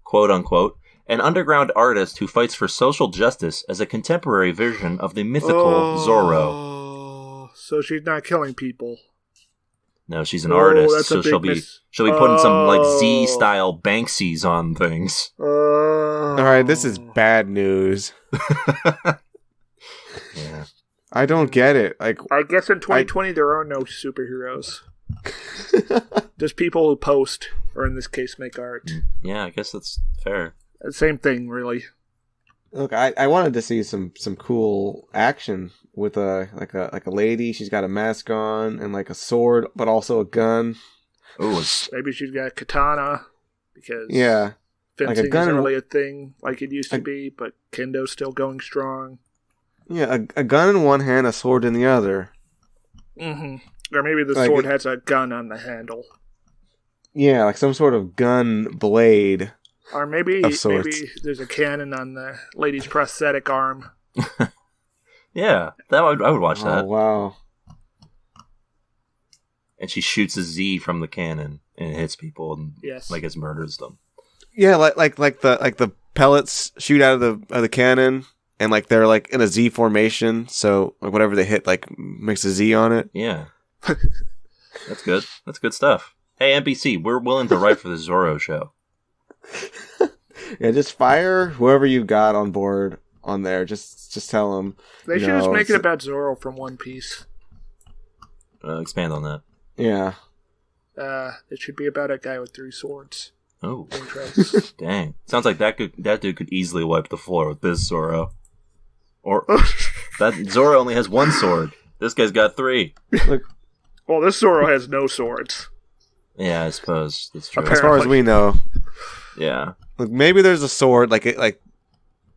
Speaker 1: quote unquote, an underground artist who fights for social justice as a contemporary version of the mythical Zorro.
Speaker 2: So she's not killing people.
Speaker 1: No, she's an artist, so she'll be putting some like Z-style Banksies on things.
Speaker 3: All right, this is bad news.
Speaker 1: Yeah.
Speaker 3: I don't get it. Like,
Speaker 2: I guess in 2020 there are no superheroes. Just people who post, or in this case, make art.
Speaker 1: Yeah, I guess that's fair.
Speaker 2: Same thing, really.
Speaker 3: Look, I wanted to see some cool action with a lady. She's got a mask on and like a sword, but also a gun.
Speaker 1: Oh,
Speaker 2: maybe she's got a katana because fencing
Speaker 3: like a gun
Speaker 2: isn't really a thing like it used to be, but kendo's still going strong.
Speaker 3: Yeah, a gun in one hand, a sword in the other.
Speaker 2: Mm-hmm. Or maybe the sword has a gun on the handle. Yeah,
Speaker 3: like some sort of gun blade.
Speaker 2: Or maybe there's a cannon on the lady's prosthetic arm.
Speaker 1: Yeah, I would watch that.
Speaker 3: Oh, wow.
Speaker 1: And she shoots a Z from the cannon and it hits people and it murders them.
Speaker 3: Yeah, like the pellets shoot out of the cannon and like they're like in a Z formation, so like whatever they hit like makes a Z on it.
Speaker 1: Yeah. That's good. That's good stuff. Hey NBC, we're willing to write for the Zorro show.
Speaker 3: Yeah, just fire whoever you got on board on there. Just tell them.
Speaker 2: They should just make it about Zorro from One Piece.
Speaker 1: Expand on that.
Speaker 3: Yeah.
Speaker 2: It should be about a guy with 3 swords.
Speaker 1: Oh, dang! Sounds like that dude could easily wipe the floor with this Zorro. Or that Zorro only has 1 sword. This guy's got 3.
Speaker 3: Look.
Speaker 2: Well, this Zorro has no swords.
Speaker 1: Yeah, I suppose that's true.
Speaker 3: Apparently. As far as we know.
Speaker 1: Yeah.
Speaker 3: Look, maybe there's a sword. Wait,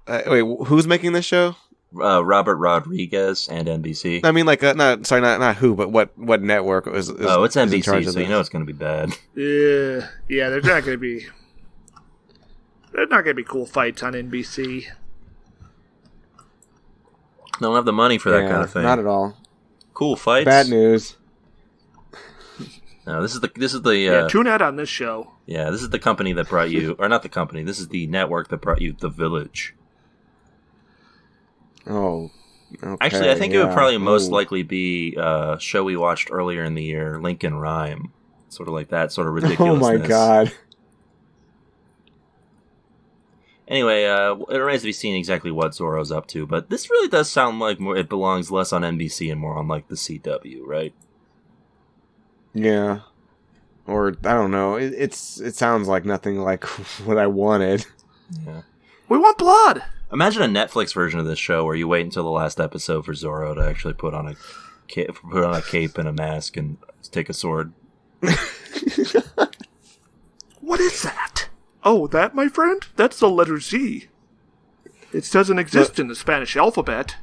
Speaker 3: who's making this show?
Speaker 1: Robert Rodriguez and NBC.
Speaker 3: I mean, not who, but what network is
Speaker 1: it's NBC, so
Speaker 3: this?
Speaker 1: You know it's going to be bad.
Speaker 2: Yeah. There's not going to be cool fights on NBC.
Speaker 1: Don't have the money for that kind of thing.
Speaker 3: Not at all.
Speaker 1: Cool fights.
Speaker 3: Bad news.
Speaker 1: No, this is the
Speaker 2: tune out on this show.
Speaker 1: Yeah, this is the company that brought you, or not the company. This is the network that brought you The Village.
Speaker 3: Oh, okay,
Speaker 1: actually, I think it would probably most likely be a show we watched earlier in the year, Lincoln Rhyme, sort of like that, sort of ridiculousness.
Speaker 3: Oh my god.
Speaker 1: Anyway, it remains to be seen exactly what Zorro's up to, but this really does sound like it belongs less on NBC and more on like the CW, right?
Speaker 3: Yeah. Or, I don't know. It sounds like nothing like what I wanted.
Speaker 1: Yeah.
Speaker 2: We want blood!
Speaker 1: Imagine a Netflix version of this show where you wait until the last episode for Zorro to actually put on a cape and a mask and take a sword.
Speaker 2: What is that? Oh, that, my friend? That's the letter Z. It doesn't exist in the Spanish alphabet.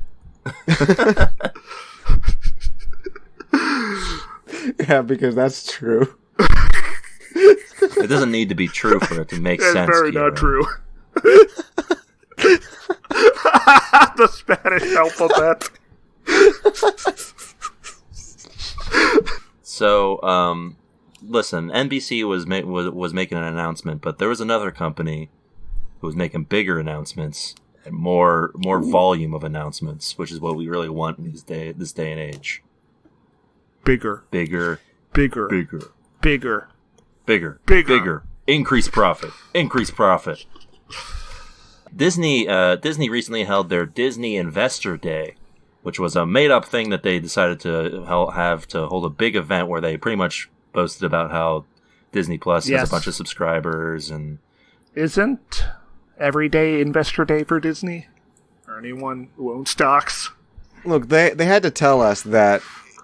Speaker 3: Yeah, because that's true.
Speaker 1: It doesn't need to be true for it to make sense.
Speaker 2: That's very not true. The Spanish alphabet.
Speaker 1: So, listen, NBC was making an announcement, but there was another company who was making bigger announcements and more volume of announcements, which is what we really want in this day and age.
Speaker 2: Bigger.
Speaker 1: Increase profit. Disney recently held their Disney Investor Day, which was a made-up thing that they decided to hold a big event where they pretty much boasted about how Disney Plus has a bunch of subscribers. And
Speaker 2: isn't every day Investor Day for Disney? Or anyone who owns stocks?
Speaker 3: Look, they had to tell us that,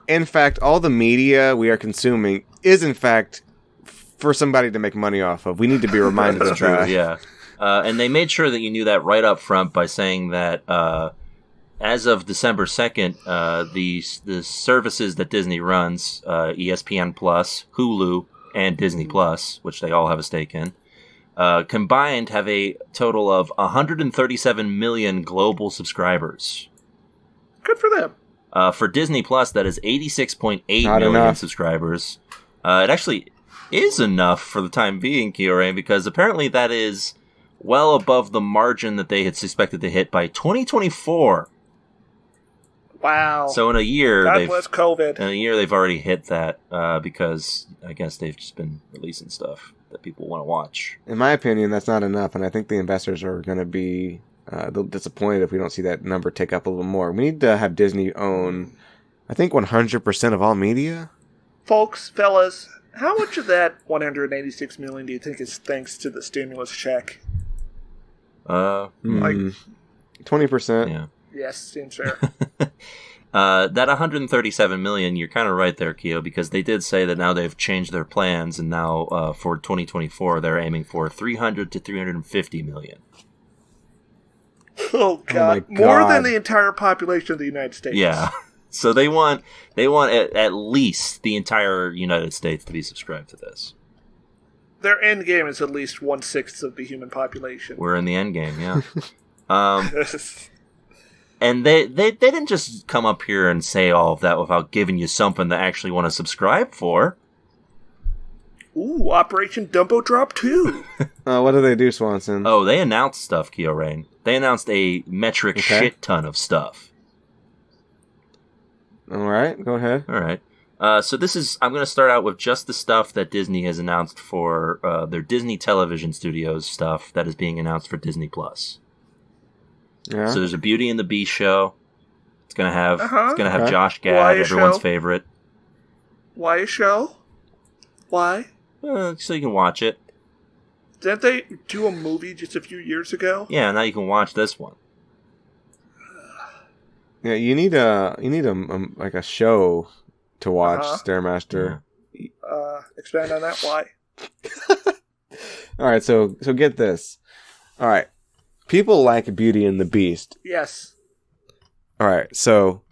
Speaker 3: in fact, all the media we are consuming is, in fact, for somebody to make money off of. We need to be reminded of that.
Speaker 1: Yeah. And they made sure that you knew that right up front by saying that as of December 2nd, the services that Disney runs, ESPN Plus, Hulu, and Disney Plus, which they all have a stake in, combined have a total of 137 million global subscribers.
Speaker 2: Good for them.
Speaker 1: For Disney Plus, that is 86.8 million subscribers. It actually is enough for the time being, Kiore, because apparently that is well above the margin that they had suspected to hit by 2024.
Speaker 2: Wow.
Speaker 1: So in a year,
Speaker 2: God bless COVID.
Speaker 1: In a year, they've already hit that because I guess they've just been releasing stuff that people want to watch.
Speaker 3: In my opinion, that's not enough, and I think the investors are going to be disappointed if we don't see that number tick up a little more. We need to have Disney own, I think, 100% of all media.
Speaker 2: Fellas, how much of that 186 million do you think is thanks to the stimulus check?
Speaker 3: 20%.
Speaker 1: Yeah.
Speaker 2: Yes, seems fair.
Speaker 1: That 137 million, you're kind of right there, Keo, because they did say that now they've changed their plans, and now for 2024 they're aiming for 300 to 350 million.
Speaker 2: Oh God. More than the entire population of the United States.
Speaker 1: Yeah. So they want at least the entire United States to be subscribed to this.
Speaker 2: Their end game is at least 1/6 of the human population.
Speaker 1: We're in the end game, yeah. And they didn't just come up here and say all of that without giving you something to actually want to subscribe for.
Speaker 2: Ooh, Operation Dumbo Drop 2.
Speaker 3: What do they do, Swanson?
Speaker 1: Oh, they announced stuff, Keo Rain. They announced a metric shit ton of stuff.
Speaker 3: All right, go ahead.
Speaker 1: All right. So I'm going to start out with just the stuff that Disney has announced for their Disney Television Studios stuff that is being announced for Disney+.
Speaker 3: Yeah.
Speaker 1: So there's a Beauty and the Beast show. It's going to have Josh Gad,
Speaker 2: Why a
Speaker 1: everyone's
Speaker 2: show?
Speaker 1: favorite.
Speaker 2: Why a show? Why?
Speaker 1: So you can watch it.
Speaker 2: Didn't they do a movie just a few years ago?
Speaker 1: Yeah, now you can watch this one.
Speaker 3: Yeah, you need a like a show to watch, Stairmaster.
Speaker 2: Expand on that. Why?
Speaker 3: All right, so get this. All right, people like Beauty and the Beast.
Speaker 2: Yes.
Speaker 3: All right, so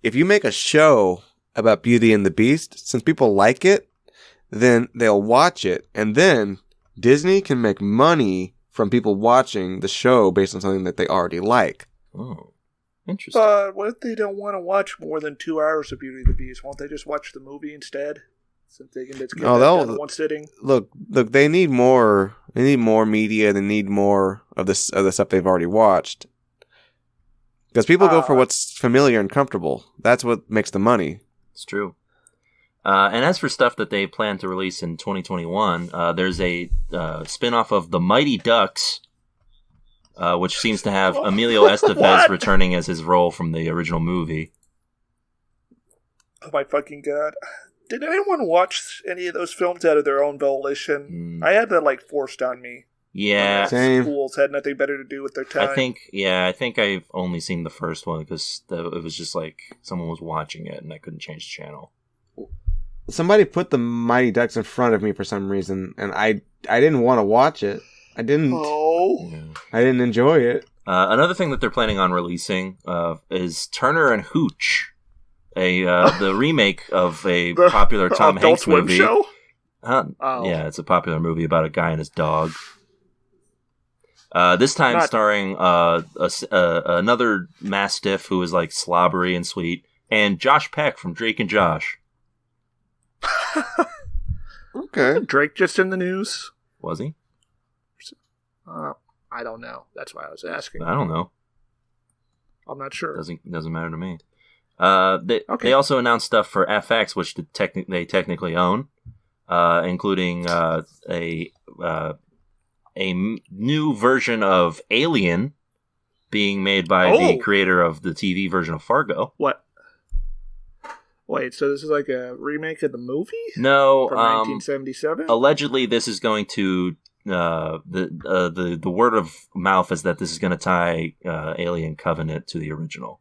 Speaker 3: if you make a show about Beauty and the Beast, since people like it, then they'll watch it, and then Disney can make money from people watching the show based on something that they already like.
Speaker 1: Oh, interesting.
Speaker 2: But what if they don't want to watch more than 2 hours of Beauty and the Beast? Won't they just watch the movie instead? Since they can just get that done in one sitting.
Speaker 3: Look, they need more. They need more media. They need more of the stuff they've already watched. Because people go for what's familiar and comfortable. That's what makes the money.
Speaker 1: It's true. And as for stuff that they plan to release in 2021, there's a spin-off of The Mighty Ducks, which seems to have Emilio Estevez returning as his role from the original movie.
Speaker 2: Oh my fucking God. Did anyone watch any of those films out of their own volition? I had that forced on me.
Speaker 1: Yeah.
Speaker 3: Same.
Speaker 2: Schools had nothing better to do with their time.
Speaker 1: I think I've only seen the first one because it was just like someone was watching it and I couldn't change the channel.
Speaker 3: Somebody put The Mighty Ducks in front of me for some reason, and I didn't want to watch it. I didn't.
Speaker 2: Oh.
Speaker 1: Yeah.
Speaker 3: I didn't enjoy it.
Speaker 1: Another thing that they're planning on releasing is Turner and Hooch, the remake of a popular Tom Hanks movie.
Speaker 2: Show?
Speaker 1: Yeah, it's a popular movie about a guy and his dog. This time starring another Mastiff who is slobbery and sweet, and Josh Peck from Drake and Josh.
Speaker 3: Okay.
Speaker 2: Drake just in the news?
Speaker 1: Was he?
Speaker 2: I don't know. That's why I was asking.
Speaker 1: I don't know.
Speaker 2: I'm not sure.
Speaker 1: Doesn't matter to me. They also announced stuff for FX, which they technically own, including a new version of Alien being made by the creator of the TV version of Fargo.
Speaker 2: What? Wait, so this is like a remake of the movie?
Speaker 1: No,
Speaker 2: from 1977.
Speaker 1: Allegedly, this is going to the word of mouth is that this is going to tie Alien Covenant to the original.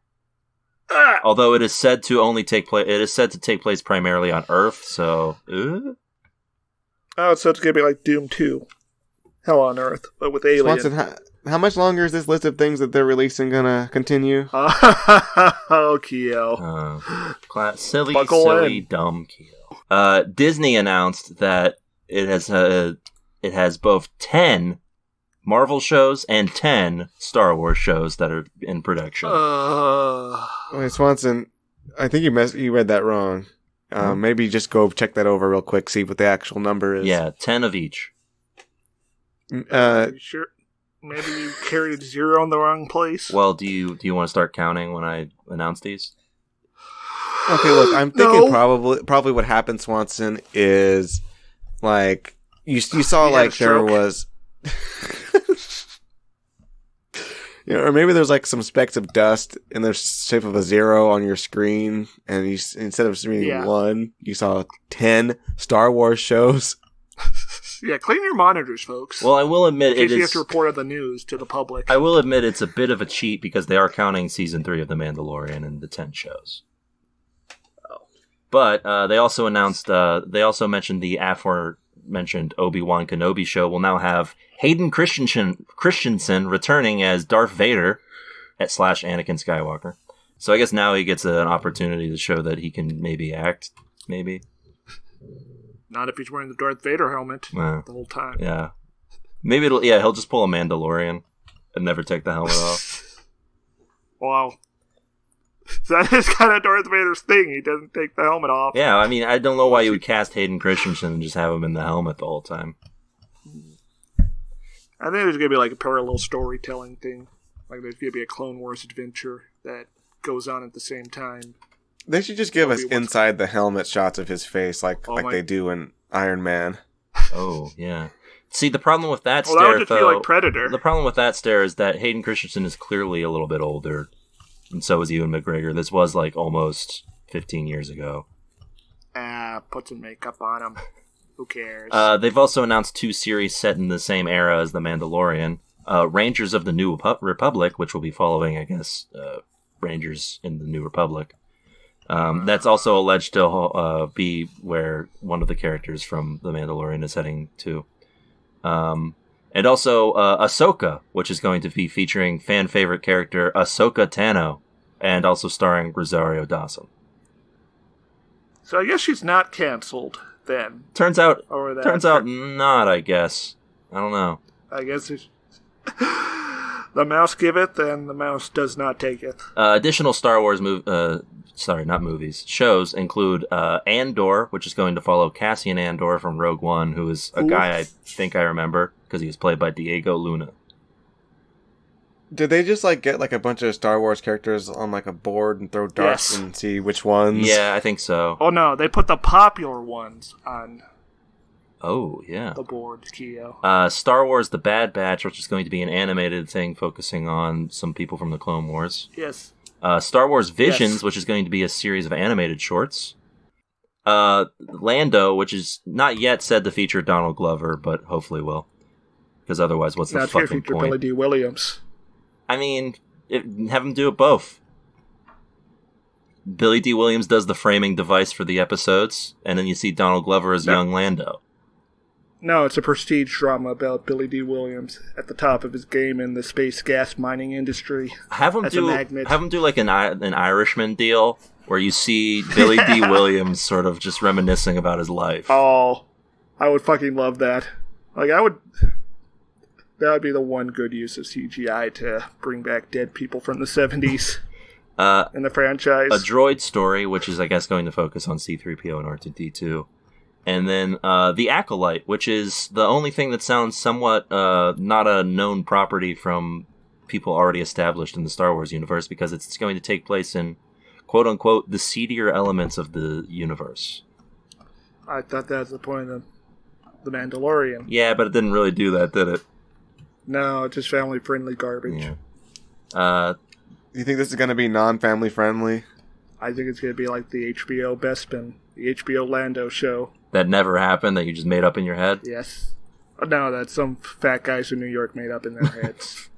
Speaker 1: Although it is said to take place primarily on Earth. So,
Speaker 2: oh, so it's gonna be like Doom 2, Hell on Earth, but with aliens.
Speaker 3: Swanson, how much longer is this list of things that they're releasing gonna continue?
Speaker 2: Oh, Keo.
Speaker 1: Silly, dumb Keo. Disney announced that it has both 10 Marvel shows and 10 Star Wars shows that are in production.
Speaker 3: Wait, Swanson, I think you read that wrong. Maybe just go check that over real quick, see what the actual number is.
Speaker 1: Yeah, 10 of each.
Speaker 2: Sure. Maybe you carried 0 in the wrong place.
Speaker 1: Well, do you want to start counting when I announce these?
Speaker 3: Okay, look, I'm thinking probably what happened, Swanson, is you saw there was. Or maybe there's some specks of dust in the shape of a 0 on your screen, and instead of seeing 1, you saw 10 Star Wars shows.
Speaker 2: Yeah, clean your monitors, folks.
Speaker 1: Well, I will admit
Speaker 2: in case you have to report on the news to the public.
Speaker 1: I will admit it's a bit of a cheat because they are counting season 3 of The Mandalorian and the 10 shows.
Speaker 2: Oh.
Speaker 1: But they also announced. They also mentioned the aforementioned Obi-Wan Kenobi show will now have Hayden Christensen returning as Darth Vader / Anakin Skywalker. So I guess now he gets an opportunity to show that he can maybe act. Maybe.
Speaker 2: Not if he's wearing the Darth Vader helmet the whole time.
Speaker 1: Yeah. Maybe he'll just pull a Mandalorian and never take the helmet off.
Speaker 2: Wow. That is kind of Darth Vader's thing. He doesn't take the helmet off.
Speaker 1: Yeah, I mean, I don't know why you would cast Hayden Christensen and just have him in the helmet the whole time.
Speaker 2: I think there's going to be like a parallel storytelling thing. Like there's going to be a Clone Wars adventure that goes on at the same time.
Speaker 3: They should just give us inside the helmet shots of his face, like they do in Iron Man.
Speaker 1: Oh, yeah. See, the problem with that
Speaker 2: that would just be like Predator.
Speaker 1: The problem with that stare is that Hayden Christensen is clearly a little bit older, and so is Ewan McGregor. This was like almost 15 years ago.
Speaker 2: Put some makeup on him. Who cares?
Speaker 1: They've also announced 2 series set in the same era as The Mandalorian. Rangers of the New Republic, which will be following, I guess, Rangers in the New Republic. That's also alleged to be where one of the characters from The Mandalorian is heading to. And also Ahsoka, which is going to be featuring fan favorite character Ahsoka Tano, and also starring Rosario Dawson.
Speaker 2: So I guess she's not canceled then.
Speaker 1: Turns out not, I guess. I don't know.
Speaker 2: I guess it's... The mouse giveth, and the mouse does not take it.
Speaker 1: Additional Star Wars shows include Andor, which is going to follow Cassian Andor from Rogue One, who is a guy I think I remember because he was played by Diego Luna.
Speaker 3: Did they just get a bunch of Star Wars characters on a board and throw darts and see which ones?
Speaker 1: Yeah, I think so.
Speaker 2: Oh no, they put the popular ones on.
Speaker 1: Oh, yeah.
Speaker 2: The board, Keo.
Speaker 1: Star Wars The Bad Batch, which is going to be an animated thing focusing on some people from the Clone Wars.
Speaker 2: Yes.
Speaker 1: Star Wars Visions, which is going to be a series of animated shorts. Lando, which is not yet said to feature Donald Glover, but hopefully will. Because otherwise, what's the fucking point?
Speaker 2: Billy D. Williams.
Speaker 1: I mean, have him do it both. Billy D. Williams does the framing device for the episodes, and then you see Donald Glover as young Lando.
Speaker 2: No, it's a prestige drama about Billy D. Williams at the top of his game in the space gas mining industry.
Speaker 1: Have him do like an Irishman deal where you see Billy D. Williams sort of just reminiscing about his life.
Speaker 2: Oh, I would fucking love that. That would be the one good use of CGI to bring back dead people from the 70s in the franchise.
Speaker 1: A droid story, which is, I guess, going to focus on C-3PO and R2-D2. And then The Acolyte, which is the only thing that sounds somewhat not a known property from people already established in the Star Wars universe, because it's going to take place in, quote-unquote, the seedier elements of the universe.
Speaker 2: I thought that was the point of The Mandalorian.
Speaker 1: Yeah, but it didn't really do that, did it?
Speaker 2: No, just family-friendly garbage.
Speaker 1: Yeah.
Speaker 3: You think this is going to be non-family friendly?
Speaker 2: I think it's going to be like the HBO Bespin, the HBO Lando show.
Speaker 1: That never happened, that you just made up in your head?
Speaker 2: Yes. No, that some fat guys in New York made up in their heads.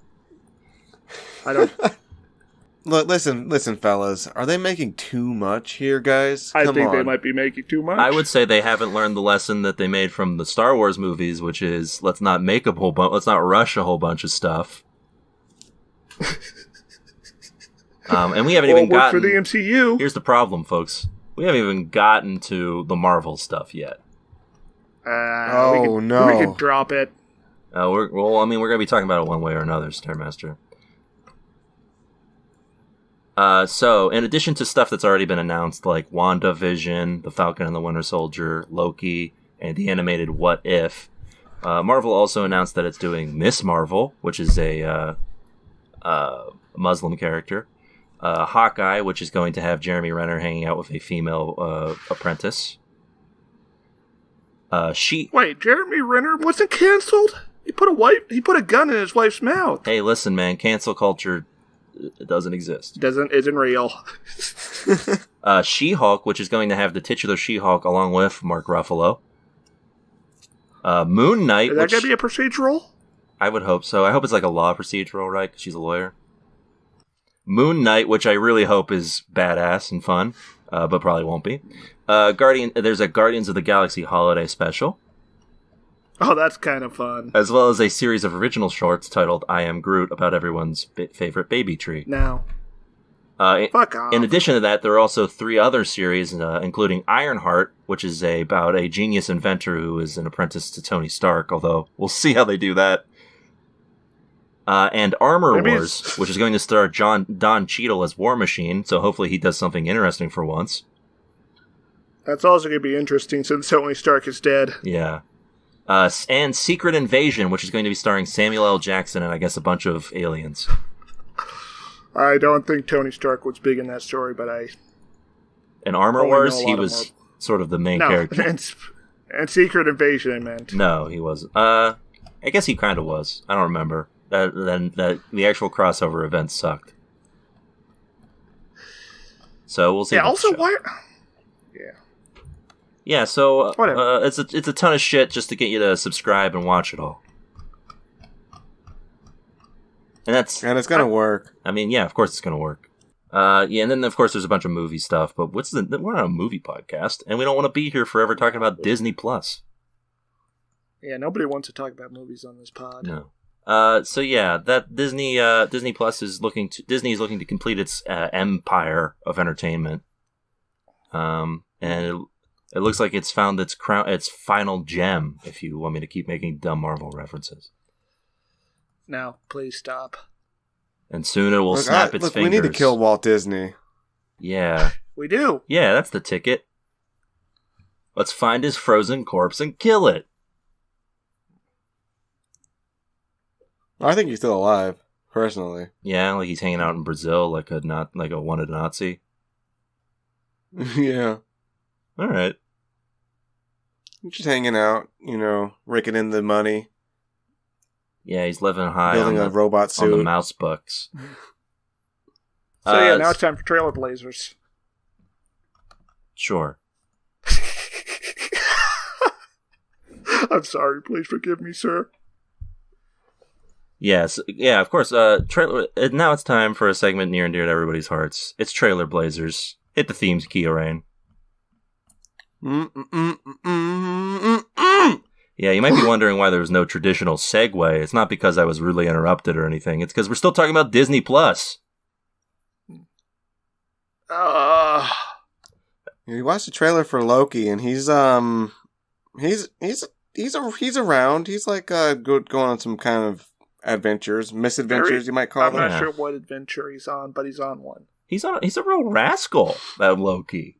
Speaker 2: I don't...
Speaker 3: Look, listen, fellas. Are they making too much here, guys?
Speaker 2: I think they might be making too much.
Speaker 1: I would say they haven't learned the lesson that they made from the Star Wars movies, which is let's not rush a whole bunch of stuff. And we haven't even gotten
Speaker 2: for the MCU.
Speaker 1: Here's the problem, folks. We haven't even gotten to the Marvel stuff yet.
Speaker 2: We can drop it.
Speaker 1: We're going to be talking about it one way or another, Stairmaster. So, in addition to stuff that's already been announced, like WandaVision, The Falcon and the Winter Soldier, Loki, and the animated What If, Marvel also announced that it's doing Miss Marvel, which is a Muslim character, Hawkeye, which is going to have Jeremy Renner hanging out with a female apprentice.
Speaker 2: Wait, Jeremy Renner wasn't canceled? He put a gun in his wife's mouth.
Speaker 1: Hey, listen, man, cancel culture... It doesn't exist.
Speaker 2: Isn't real.
Speaker 1: She-Hulk, which is going to have the titular She-Hulk along with Mark Ruffalo. Moon Knight.
Speaker 2: Is that going to be a procedural?
Speaker 1: I would hope so. I hope it's like a law procedural, right? 'Cause she's a lawyer. Moon Knight, which I really hope is badass and fun, but probably won't be. There's a Guardians of the Galaxy holiday special.
Speaker 2: Oh, that's kind of fun.
Speaker 1: As well as a series of original shorts titled I Am Groot about everyone's favorite baby tree.
Speaker 2: Now. Fuck off.
Speaker 1: In addition to that, there are also 3 other series, including Ironheart, which is about a genius inventor who is an apprentice to Tony Stark, although we'll see how they do that. And Armor Wars, which is going to star Don Cheadle as War Machine, so hopefully he does something interesting for once.
Speaker 2: That's also going to be interesting since Tony Stark is dead.
Speaker 1: Yeah. And Secret Invasion, which is going to be starring Samuel L. Jackson and I guess a bunch of aliens.
Speaker 2: I don't think Tony Stark was big in that story, but
Speaker 1: In Armor Wars, he was sort of the main character.
Speaker 2: And Secret Invasion, I meant.
Speaker 1: No, he wasn't. I guess he kind of was. I don't remember. That the actual crossover event sucked. So we'll see.
Speaker 2: Yeah. Also, why? Yeah.
Speaker 1: Yeah. So
Speaker 2: Whatever.
Speaker 1: it's a ton of shit just to get you to subscribe and watch it all. And
Speaker 3: it's gonna work.
Speaker 1: I mean, yeah, of course it's gonna work. Yeah, and then of course there's a bunch of movie stuff, but we're not a movie podcast, and we don't want to be here forever talking about Disney Plus.
Speaker 2: Yeah, nobody wants to talk about movies on this pod.
Speaker 1: No. So yeah, that Disney Plus Disney is looking to complete its empire of entertainment. And it looks like it's found its final gem. If you want me to keep making dumb Marvel references.
Speaker 2: Now, please stop.
Speaker 1: And soon it will snap its fingers.
Speaker 3: We need to kill Walt Disney.
Speaker 1: Yeah.
Speaker 2: We do.
Speaker 1: Yeah, that's the ticket. Let's find his frozen corpse and kill it.
Speaker 3: I think he's still alive, personally.
Speaker 1: Yeah, like he's hanging out in Brazil like a wanted Nazi.
Speaker 3: Yeah.
Speaker 1: All right.
Speaker 3: Just hanging out, raking in the money.
Speaker 1: Yeah, he's living high
Speaker 3: building a robot suit.
Speaker 1: On the mouse bucks.
Speaker 2: So yeah, now it's time for Trailer Blazers.
Speaker 1: Sure.
Speaker 2: I'm sorry, please forgive me, sir.
Speaker 1: Yes, yeah, of course. Now it's time for a segment near and dear to everybody's hearts. It's Trailer Blazers. Hit the themes key, Orain. Yeah, you might be wondering why there was no traditional segue. It's not because I was rudely interrupted or anything. It's because we're still talking about Disney Plus.
Speaker 3: You watched the trailer for Loki, and he's around. He's like going on some kind of misadventures, you might call them.
Speaker 2: I'm not sure what adventure he's on, but he's on one.
Speaker 1: He's a real rascal, that Loki.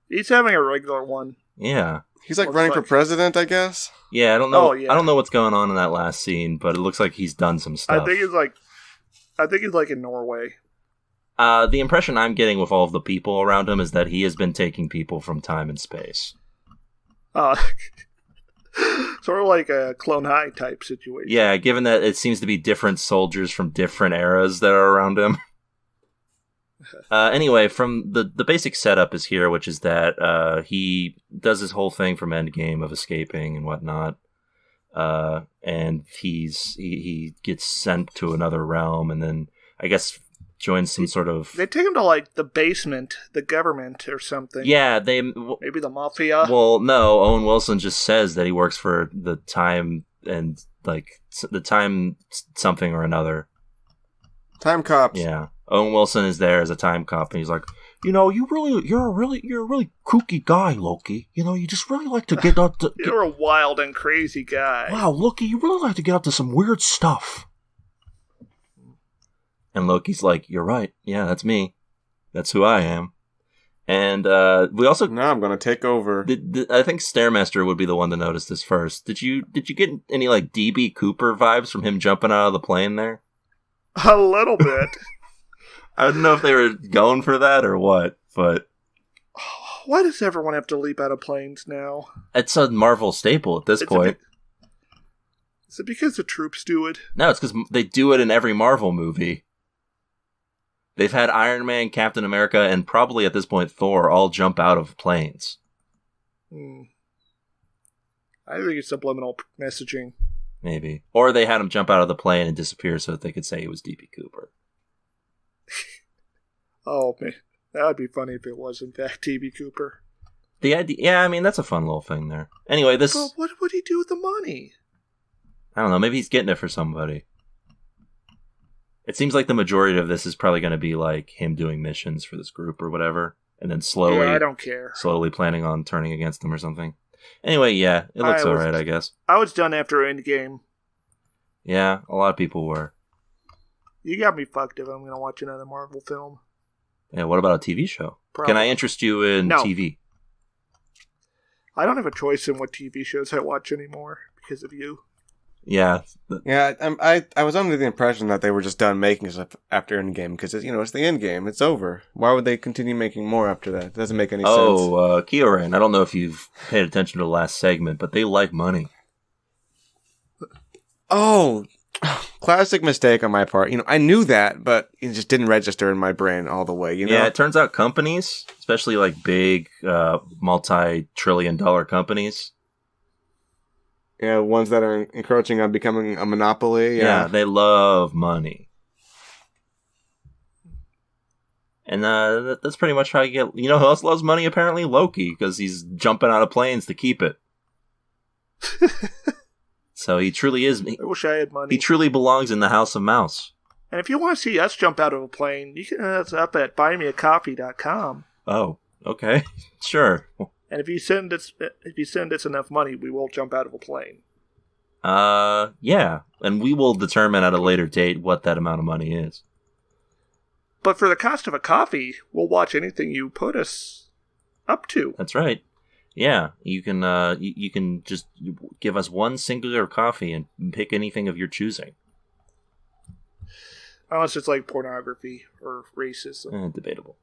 Speaker 2: He's having a regular one.
Speaker 1: Yeah.
Speaker 3: He's like running for president, I guess.
Speaker 1: Yeah, I don't know.
Speaker 2: Oh, yeah.
Speaker 1: I don't know what's going on in that last scene, but it looks like he's done some stuff.
Speaker 2: I think he's like in Norway.
Speaker 1: The impression I'm getting with all of the people around him is that he has been taking people from time and space.
Speaker 2: Sort of like a Clone High type situation.
Speaker 1: Yeah, given that it seems to be different soldiers from different eras that are around him. Anyway, from the basic setup is here, which is that he does his whole thing from Endgame of escaping and whatnot, and he gets sent to another realm, and then I guess joins some sort of.
Speaker 2: They take him to like the basement, the government or something.
Speaker 1: Yeah,
Speaker 2: maybe the mafia.
Speaker 1: Well, no, Owen Wilson just says that he works for the time and like the time something or another.
Speaker 3: Time cops.
Speaker 1: Yeah. Owen Wilson is there as a time cop, and he's like, you're a really kooky guy, Loki. You just really like to get up to...
Speaker 2: You're a wild and crazy guy.
Speaker 1: Wow, Loki, you really like to get up to some weird stuff. And Loki's like, you're right. Yeah, that's me. That's who I am. And we also...
Speaker 3: Now I'm going to take over.
Speaker 1: I think Stairmaster would be the one to notice this first. Did you get any, like, D.B. Cooper vibes from him jumping out of the plane there?
Speaker 2: A little bit.
Speaker 1: I don't know if they were going for that or what, but...
Speaker 2: Why does everyone have to leap out of planes now?
Speaker 1: It's a Marvel staple at this point.
Speaker 2: Is it because the troops do it?
Speaker 1: No, it's because they do it in every Marvel movie. They've had Iron Man, Captain America, and probably at this point Thor all jump out of planes.
Speaker 2: I think it's subliminal messaging.
Speaker 1: Maybe. Or they had him jump out of the plane and disappear so that they could say he was D.B. Cooper.
Speaker 2: Oh, man. That would be funny if it was, in fact, D.B. Cooper.
Speaker 1: The idea, yeah, I mean, that's a fun little thing there. Anyway, this...
Speaker 2: But what would he do with the money?
Speaker 1: I don't know, maybe he's getting it for somebody. It seems like the majority of this is probably going to be like him doing missions for this group or whatever, and then slowly...
Speaker 2: Yeah, I don't care.
Speaker 1: Slowly planning on turning against them or something. Anyway, yeah, it looks alright, I guess.
Speaker 2: I was done after Endgame.
Speaker 1: Yeah, a lot of people were.
Speaker 2: You got me fucked if I'm going to watch another Marvel film.
Speaker 1: Yeah, what about a TV show?
Speaker 2: Probably. Can
Speaker 1: I interest you in TV?
Speaker 2: I don't have a choice in what TV shows I watch anymore because of you.
Speaker 1: Yeah.
Speaker 3: Yeah, I was under the impression that they were just done making stuff after Endgame because, it's the Endgame. It's over. Why would they continue making more after that? It doesn't make any sense.
Speaker 1: Oh, Kioran, I don't know if you've paid attention to the last segment, but they like money.
Speaker 3: Oh, classic mistake on my part. I knew that, but it just didn't register in my brain all the way.
Speaker 1: Yeah, it turns out companies, especially like big multi-trillion-dollar companies.
Speaker 3: Yeah, ones that are encroaching on becoming a monopoly.
Speaker 1: Yeah, they love money. And that's pretty much how you get... You know who else loves money, apparently? Loki, because he's jumping out of planes to keep it. So he truly is...
Speaker 2: I wish I had money.
Speaker 1: He truly belongs in the House of Mouse.
Speaker 2: And if you want to see us jump out of a plane, you can hit us up at buymeacoffee.com.
Speaker 1: Oh, okay. Sure.
Speaker 2: And if you send us enough money, we will jump out of a plane.
Speaker 1: Yeah. And we will determine at a later date what that amount of money is.
Speaker 2: But for the cost of a coffee, we'll watch anything you put us up to.
Speaker 1: That's right. Yeah, you can you can just give us one singular coffee and pick anything of your choosing.
Speaker 2: Unless it's like pornography or racism.
Speaker 1: Debatable.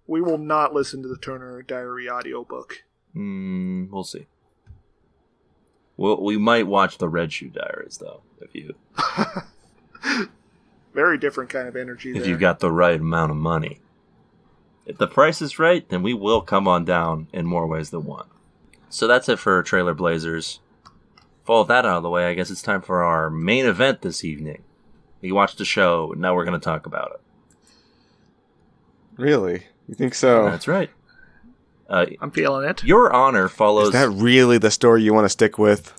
Speaker 2: We will not listen to the Turner Diary audiobook.
Speaker 1: We'll see. We might watch the Red Shoe Diaries, though, if you...
Speaker 2: Very different kind of energy there.
Speaker 1: If you got the right amount of money. If the price is right, then we will come on down in more ways than one. So that's it for Trailer Blazers. With all of that out of the way, I guess it's time for our main event this evening. We watched the show, now we're going to talk about it.
Speaker 3: Really? You think so?
Speaker 1: That's right.
Speaker 2: I'm feeling it.
Speaker 1: Your Honor follows...
Speaker 3: Is that really the story you want to stick with?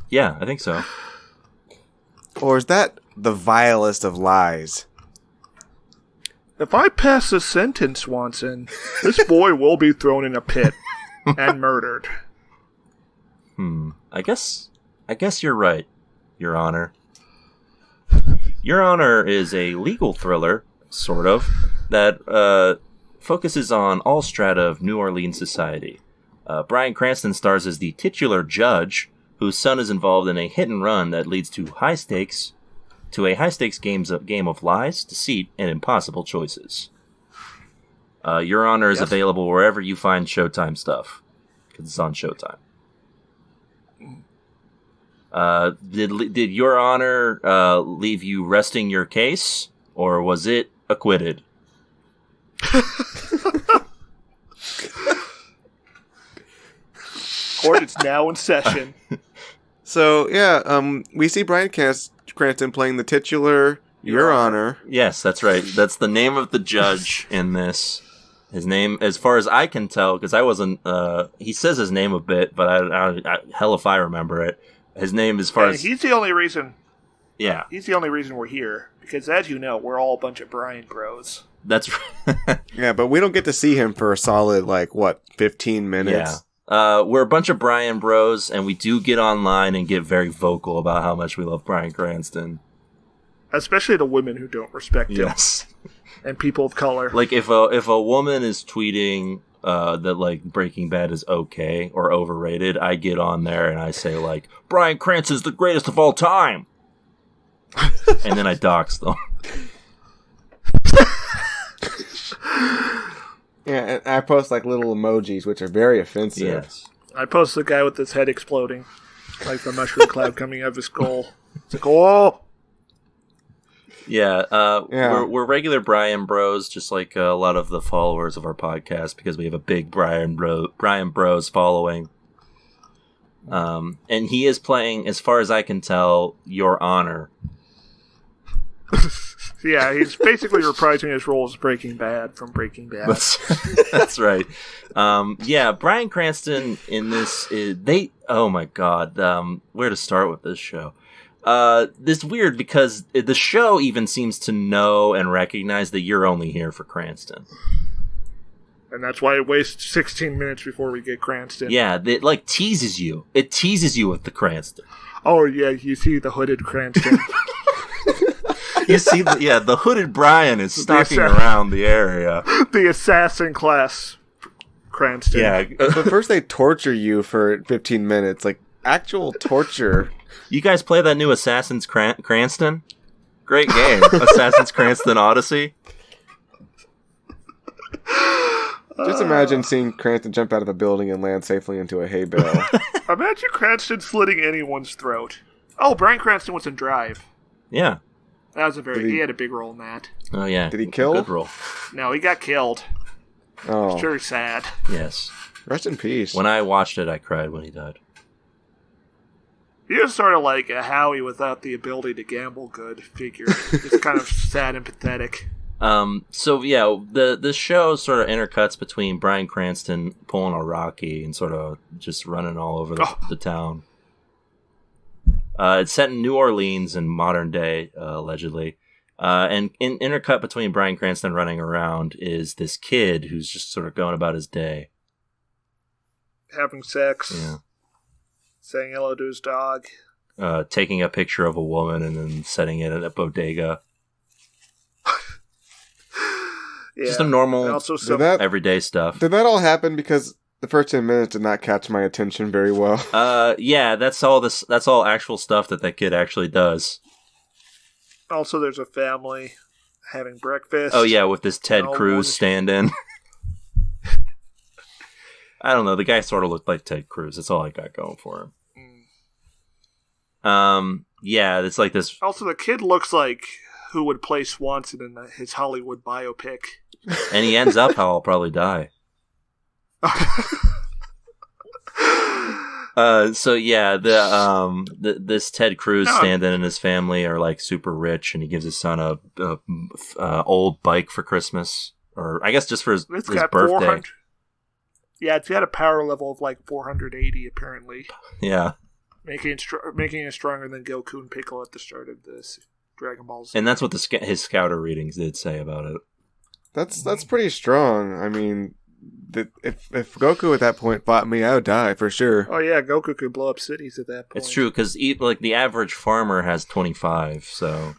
Speaker 1: Yeah, I think so.
Speaker 3: Or is that the vilest of lies?
Speaker 2: If I pass this sentence, Swanson, this boy will be thrown in a pit and murdered.
Speaker 1: I guess you're right, Your Honor. Your Honor is a legal thriller, sort of, that focuses on all strata of New Orleans society. Bryan Cranston stars as the titular judge, whose son is involved in a hit and run that leads to a high stakes game of lies, deceit, and impossible choices. Your Honor is available wherever you find Showtime stuff, because it's on Showtime. Did Your Honor leave you resting your case, or was it acquitted?
Speaker 2: Court is now in session.
Speaker 3: So, yeah, we see Bryan Cranston playing the titular Your Honor.
Speaker 1: Yes, that's right. That's the name of the judge in this. His name, as far as I can tell, because I wasn't... he says his name a bit, but I hell if I remember it. His name, as far as...
Speaker 2: He's the only reason...
Speaker 1: Yeah.
Speaker 2: He's the only reason we're here. Because, as you know, we're all a bunch of Bryan bros.
Speaker 1: That's right.
Speaker 3: Yeah, but we don't get to see him for a solid, 15 minutes?
Speaker 1: Yeah. We're a bunch of Bryan bros, and we do get online and get very vocal about how much we love Bryan Cranston.
Speaker 2: Especially the women who don't respect him.
Speaker 1: Yes.
Speaker 2: And people of color.
Speaker 1: Like, if a woman is tweeting that, Breaking Bad is okay or overrated, I get on there and I say, Bryan Cranston's the greatest of all time! And then I dox them.
Speaker 3: Yeah, and I post little emojis, which are very offensive.
Speaker 1: Yes.
Speaker 2: I post the guy with his head exploding. Like the mushroom cloud coming out of his skull. It's like, oh!
Speaker 1: Yeah, we're regular Bryan bros, just like a lot of the followers of our podcast, because we have a big Bryan bros following. And he is playing, as far as I can tell, Your Honor.
Speaker 2: Yeah, he's basically reprising his role as Breaking Bad from Breaking Bad.
Speaker 1: That's right. Yeah, Bryan Cranston in this oh my god, where to start with this show? This is weird because the show even seems to know and recognize that you're only here for Cranston.
Speaker 2: And that's why it wastes 16 minutes before we get Cranston.
Speaker 1: Yeah, it like teases you. It teases you with the Cranston.
Speaker 2: Oh yeah, you see the hooded Cranston.
Speaker 1: You see, the hooded Brian is stalking around the area.
Speaker 2: The assassin class Cranston.
Speaker 1: Yeah.
Speaker 3: But first they torture you for 15 minutes, like actual torture.
Speaker 1: You guys play that new Assassin's Cranston? Great game. Assassin's Cranston Odyssey.
Speaker 3: Just imagine seeing Cranston jump out of a building and land safely into a hay bale.
Speaker 2: Imagine Cranston slitting anyone's throat. Oh, Bryan Cranston was in Drive.
Speaker 1: Yeah.
Speaker 2: That was he had a big role in that.
Speaker 1: Oh, yeah.
Speaker 3: Did he kill?
Speaker 1: Good role.
Speaker 2: No, he got killed.
Speaker 3: Oh.
Speaker 2: It's very sad.
Speaker 1: Yes.
Speaker 3: Rest in peace.
Speaker 1: When I watched it, I cried when he died.
Speaker 2: He was sort of like a Howie without the ability to gamble good figure. Just kind of sad and pathetic.
Speaker 1: So yeah, the show sort of intercuts between Bryan Cranston pulling a Rocky and sort of just running all over the town. It's set in New Orleans in modern day, allegedly. And intercut between Bryan Cranston running around is this kid who's just sort of going about his day.
Speaker 2: Having sex.
Speaker 1: Yeah.
Speaker 2: Saying hello to his dog.
Speaker 1: Taking a picture of a woman and then setting it at a bodega.
Speaker 2: Yeah.
Speaker 1: Just a normal,
Speaker 2: also
Speaker 1: everyday stuff.
Speaker 3: Did that all happen because the first 10 minutes did not catch my attention very well?
Speaker 1: Yeah, that's all actual stuff that kid actually does.
Speaker 2: Also, there's a family having breakfast.
Speaker 1: Oh yeah, with this Ted Cruz stand-in. I don't know, the guy sort of looked like Ted Cruz. That's all I got going for him. Yeah, it's like this.
Speaker 2: Also, the kid looks like who would play Swanson in his Hollywood biopic.
Speaker 1: And he ends up how I'll probably die. So yeah, this Ted Cruz stand-in and his family are like super rich, and he gives his son a old bike for Christmas, or I guess just for his birthday.
Speaker 2: Yeah, it's got a power level of like 480 apparently.
Speaker 1: Yeah,
Speaker 2: making it stronger than Goku and Piccolo at the start of this Dragon Ball Z.
Speaker 1: And that's what his scouter readings did say about it.
Speaker 3: That's pretty strong. I mean, if Goku at that point fought me, I would die for sure.
Speaker 2: Oh yeah, Goku could blow up cities at that point.
Speaker 1: It's true, because like the average farmer has 25, so...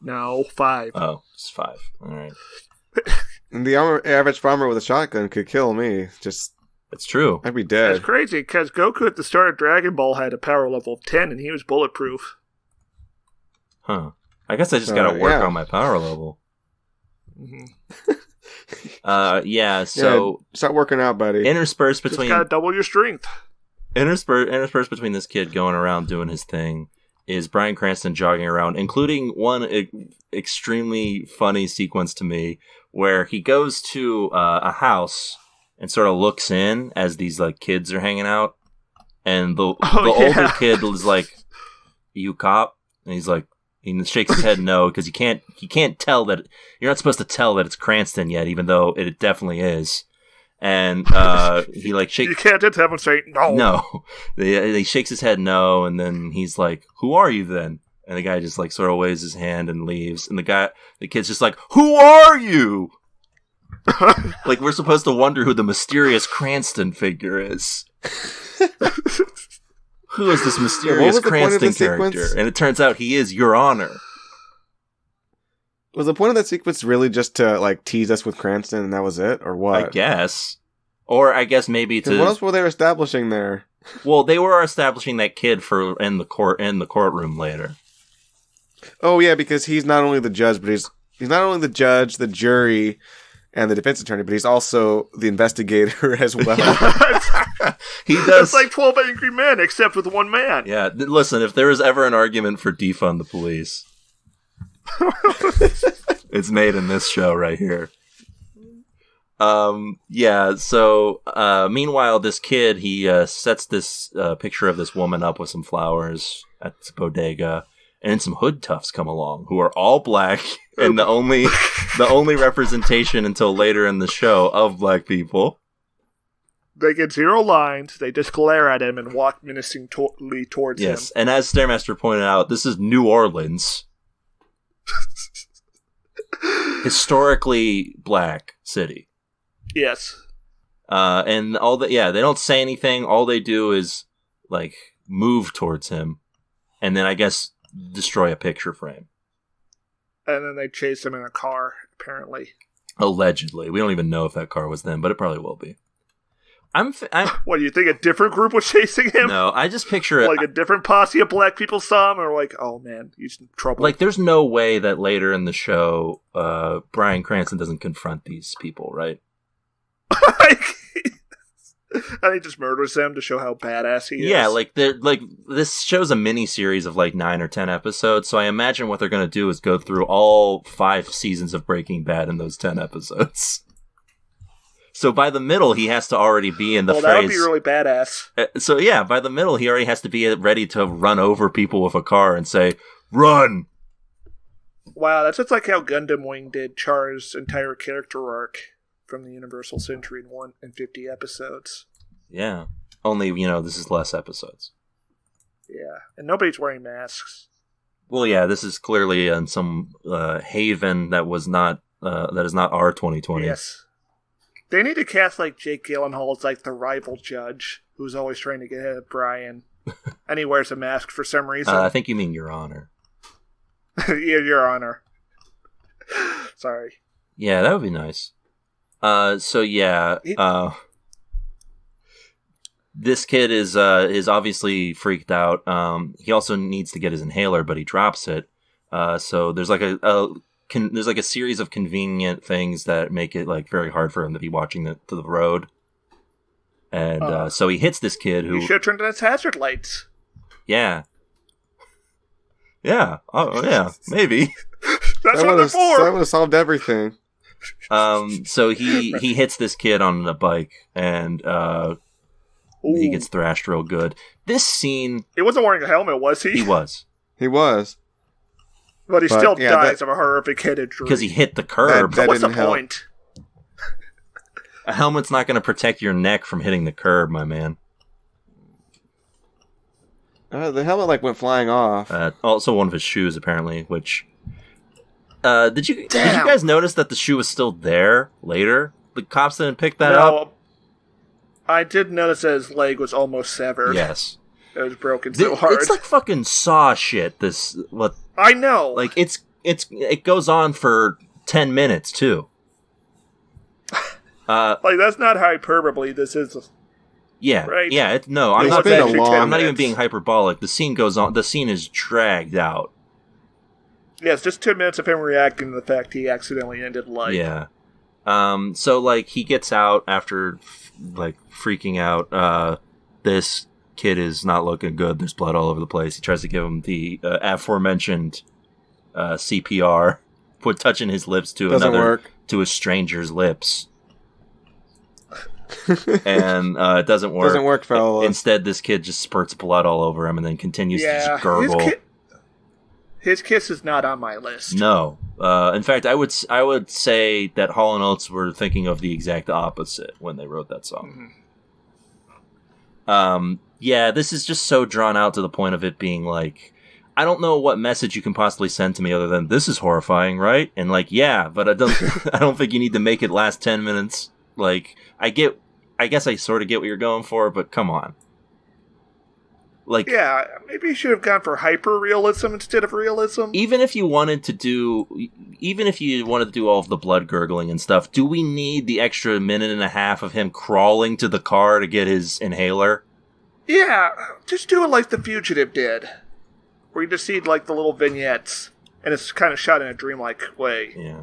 Speaker 2: No, 5.
Speaker 1: Oh, it's 5. All right.
Speaker 3: And the average farmer with a shotgun could kill me.
Speaker 1: It's true.
Speaker 3: I'd be dead.
Speaker 2: That's crazy, because Goku at the start of Dragon Ball had a power level of 10, and he was bulletproof.
Speaker 1: Huh. I guess I just gotta work on my power level.
Speaker 2: Mm-hmm.
Speaker 1: Yeah, so...
Speaker 3: start working out, buddy.
Speaker 1: Interspersed between...
Speaker 2: Just gotta double your strength.
Speaker 1: Interspersed between this kid going around doing his thing is Bryan Cranston jogging around, including one extremely funny sequence to me where he goes to a house and sort of looks in as these like kids are hanging out, and the older kid is like, "You cop?" And he's like, he shakes his head no, because he can't tell that you're not supposed to tell that it's Cranston yet, even though it definitely is. And he like shakes.
Speaker 2: You can't just have him say no.
Speaker 1: No, he shakes his head no, and then he's like, "Who are you then?" And the guy just like sort of waves his hand and leaves. And the kid's just like, "Who are you?" Like we're supposed to wonder who the mysterious Cranston figure is. Who is this mysterious Cranston character? And it turns out he is Your Honor.
Speaker 3: Was the point of that sequence really just to like tease us with Cranston, and that was it, or what?
Speaker 1: I guess, or I guess maybe to.
Speaker 3: What else were they establishing there?
Speaker 1: Well, they were establishing that kid for in the courtroom later.
Speaker 3: Oh yeah, because he's not only the judge, but he's not only the judge, the jury, and the defense attorney, but he's also the investigator as well.
Speaker 1: He does.
Speaker 2: It's like 12 Angry Men, except with one man.
Speaker 1: Yeah, listen, if there is ever an argument for defund the police, it's made in this show right here. Yeah, so, meanwhile, this kid, he, sets this, picture of this woman up with some flowers at the bodega, and then some hood toughs come along, who are all black, and the only representation until later in the show of black people.
Speaker 2: They get zero lines, they just glare at him and walk menacingly towards him.
Speaker 1: Yes, and as Stairmaster pointed out, this is New Orleans. Historically black city.
Speaker 2: Yes.
Speaker 1: And they don't say anything. All they do is, like, move towards him. And then, I guess, destroy a picture frame.
Speaker 2: And then they chase him in a car, apparently.
Speaker 1: Allegedly. We don't even know if that car was them, but it probably will be.
Speaker 2: What, do you think a different group was chasing him?
Speaker 1: No, I just picture it.
Speaker 2: Like a different posse of black people saw him, or like, oh man, he's in trouble.
Speaker 1: Like, there's no way that later in the show, Bryan Cranston doesn't confront these people, right?
Speaker 2: And he just murders them to show how badass he is.
Speaker 1: Yeah, this show's a mini series of like 9 or 10 episodes, so I imagine what they're going to do is go through all 5 seasons of Breaking Bad in those 10 episodes. So by the middle, he has to already be in the phrase...
Speaker 2: that would be really badass.
Speaker 1: So yeah, by the middle, he already has to be ready to run over people with a car and say, "Run!"
Speaker 2: Wow, that's just like how Gundam Wing did Char's entire character arc from the Universal Century in 150 episodes.
Speaker 1: Yeah. Only, this is less episodes.
Speaker 2: Yeah, and nobody's wearing masks.
Speaker 1: Well, yeah, this is clearly in some haven that is not our 2020.
Speaker 2: Yes. They need to cast, like, Jake Gyllenhaal as, like, the rival judge who's always trying to get ahead of Brian. And he wears a mask for some reason.
Speaker 1: I think you mean Your Honor.
Speaker 2: Yeah, Your Honor. Sorry.
Speaker 1: Yeah, that would be nice. This kid is obviously freaked out. He also needs to get his inhaler, but he drops it. So there's like there's like a series of convenient things that make it like very hard for him to be watching to the road. And so he hits this kid who...
Speaker 2: You should have turned on his hazard lights.
Speaker 1: Yeah. Yeah. Oh, yeah. Maybe.
Speaker 2: That's what they're for.
Speaker 3: That would have solved everything.
Speaker 1: So he hits this kid on a bike, and he gets thrashed real good. This scene...
Speaker 2: He wasn't wearing a helmet, was he?
Speaker 1: He was.
Speaker 3: He was.
Speaker 2: But he still dies of a horrific head injury.
Speaker 1: Because he hit the curb.
Speaker 2: So what's the point?
Speaker 1: A helmet's not going to protect your neck from hitting the curb, my man.
Speaker 3: The helmet went flying off.
Speaker 1: Also, one of his shoes, apparently. Which did you guys notice that the shoe was still there later? The cops didn't pick that up.
Speaker 2: I did notice that his leg was almost severed.
Speaker 1: Yes,
Speaker 2: it was broken so hard.
Speaker 1: It's like fucking Saw shit.
Speaker 2: I know.
Speaker 1: Like it goes on for 10 minutes too.
Speaker 2: Like, that's not hyperbole. This is...
Speaker 1: Yeah,
Speaker 2: right?
Speaker 1: Yeah, I'm not even being hyperbolic. The scene goes on. The scene is dragged out.
Speaker 2: Yeah, it's just 10 minutes of him reacting to the fact he accidentally ended life.
Speaker 1: Yeah. So, like, he gets out after, like, freaking out. This kid is not looking good. There's blood all over the place. He tries to give him the aforementioned CPR, touching his lips to to a stranger's lips. And it doesn't work.
Speaker 3: Doesn't work, fella.
Speaker 1: Instead, this kid just spurts blood all over him and then continues to just gurgle.
Speaker 2: His kiss is not on my list.
Speaker 1: No. In fact, I would say that Hall & Oates were thinking of the exact opposite when they wrote that song. Mm-hmm. Yeah, this is just so drawn out to the point of it being like, I don't know what message you can possibly send to me other than, this is horrifying, right? And like, yeah, but I don't think you need to make it last 10 minutes. Like, I guess I sort of get what you're going for, but come on. Like,
Speaker 2: yeah, maybe you should have gone for hyper-realism instead of realism.
Speaker 1: Even if you wanted to do all of the blood gurgling and stuff, do we need the extra minute and a half of him crawling to the car to get his inhaler?
Speaker 2: Yeah, just do it like The Fugitive did. Where you just see, like, the little vignettes, and it's kind of shot in a dreamlike way.
Speaker 1: Yeah.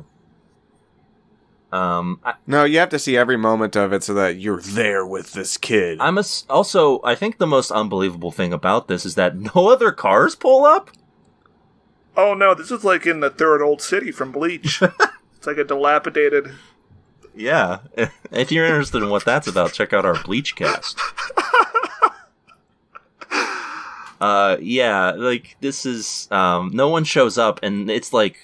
Speaker 3: No, you have to see every moment of it so that you're there with this kid.
Speaker 1: I think the most unbelievable thing about this is that no other cars pull up.
Speaker 2: Oh no, this is like in the Third Old City from Bleach. It's like a dilapidated,
Speaker 1: Yeah. If you're interested in what that's about, check out our Bleach cast. Yeah, like, this is, no one shows up, and it's like,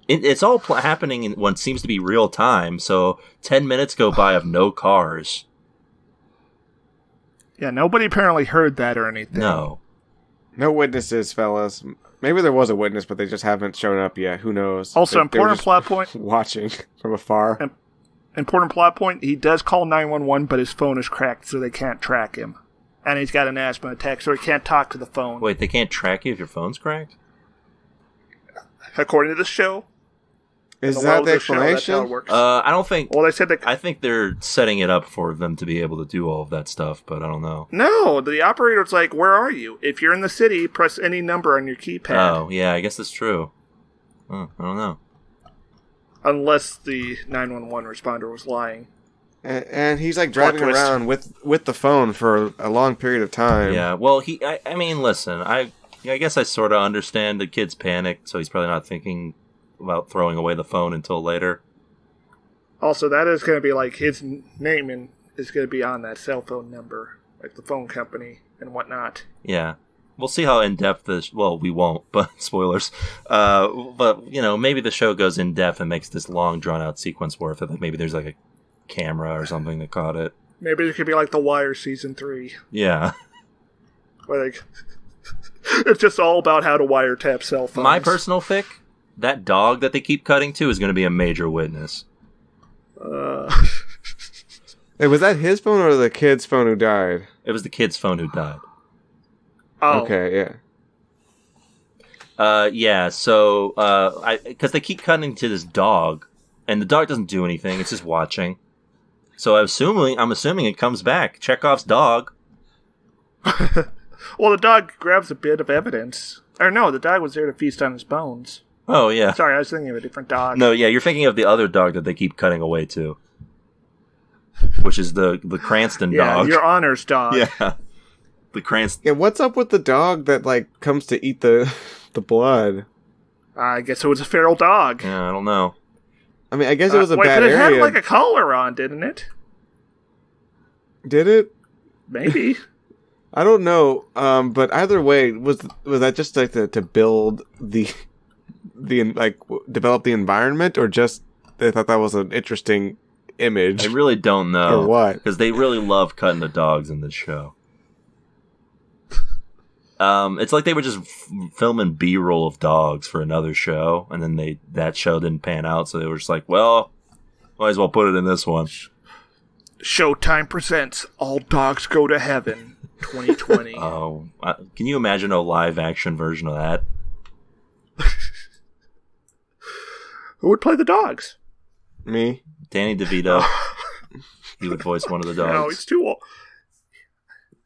Speaker 1: it's all happening in what seems to be real time, so 10 minutes go by of no cars.
Speaker 2: Yeah, nobody apparently heard that or anything.
Speaker 1: No.
Speaker 3: No witnesses, fellas. Maybe there was a witness, but they just haven't shown up yet. Who knows?
Speaker 2: Also,
Speaker 3: They were
Speaker 2: important
Speaker 3: just
Speaker 2: plot point.
Speaker 3: Watching from afar.
Speaker 2: Important plot point, he does call 911, but his phone is cracked, so they can't track him. And he's got an asthma attack, so he can't talk to the phone.
Speaker 1: Wait, they can't track you if your phone's cracked?
Speaker 2: According to this show.
Speaker 3: Is that the explanation?
Speaker 2: That's how it works.
Speaker 1: I don't think...
Speaker 2: Well, they said that...
Speaker 1: I think they're setting it up for them to be able to do all of that stuff, but I don't know.
Speaker 2: No, the operator's like, where are you? If you're in the city, press any number on your keypad.
Speaker 1: Oh, yeah, I guess that's true. I don't know.
Speaker 2: Unless the 911 responder was lying.
Speaker 3: And he's like driving around with the phone for a long period of time.
Speaker 1: Yeah, well, I mean, listen, I guess I sort of understand the kid's panic, so he's probably not thinking about throwing away the phone until later.
Speaker 2: Also, that is going to be like his name is going to be on that cell phone number, like the phone company and whatnot.
Speaker 1: Yeah. We'll see how in-depth this... Well, we won't, but spoilers. But, you know, maybe the show goes in-depth and makes this long, drawn-out sequence worth it. Like maybe there's like a camera or something that caught it.
Speaker 2: Maybe it could be like The Wire Season 3.
Speaker 1: Yeah.
Speaker 2: Where it's just all about how to wiretap cell phones.
Speaker 1: My personal fic, that dog that they keep cutting to is going to be a major witness.
Speaker 3: Hey, was that his phone or the kid's phone who died?
Speaker 1: It was the kid's phone who died.
Speaker 2: Oh.
Speaker 3: Okay, yeah.
Speaker 1: Yeah, so, because they keep cutting to this dog, and the dog doesn't do anything, it's just watching. So I'm assuming it comes back. Chekhov's dog.
Speaker 2: Well, the dog grabs a bit of evidence. Or no, the dog was there to feast on his bones.
Speaker 1: Oh, yeah.
Speaker 2: Sorry, I was thinking of a different dog.
Speaker 1: No, yeah, you're thinking of the other dog that they keep cutting away to. Which is the Cranston dog.
Speaker 2: Yeah, your honor's dog.
Speaker 1: Yeah. The Cranston.
Speaker 3: Yeah, what's up with the dog that, like, comes to eat the blood?
Speaker 2: I guess it was a feral dog.
Speaker 1: Yeah, I don't know.
Speaker 3: I mean, I guess it was a
Speaker 2: wait,
Speaker 3: bad
Speaker 2: but it
Speaker 3: area.
Speaker 2: had, like, a collar on, didn't it?
Speaker 3: Did it?
Speaker 2: Maybe.
Speaker 3: I don't know. But either way, was that just like to build the like develop the environment, or just they thought that was an interesting image?
Speaker 1: I really don't know.
Speaker 3: Or what?
Speaker 1: Because they really love cutting the dogs in this show. It's like they were just filming B-roll of dogs for another show, and then that show didn't pan out, so they were just like, well, might as well put it in this one.
Speaker 2: Showtime presents All Dogs Go to Heaven 2020.
Speaker 1: Oh, can you imagine a live-action version of that?
Speaker 2: Who would play the dogs?
Speaker 3: Me?
Speaker 1: Danny DeVito. He would voice one of the dogs.
Speaker 2: No, he's too old.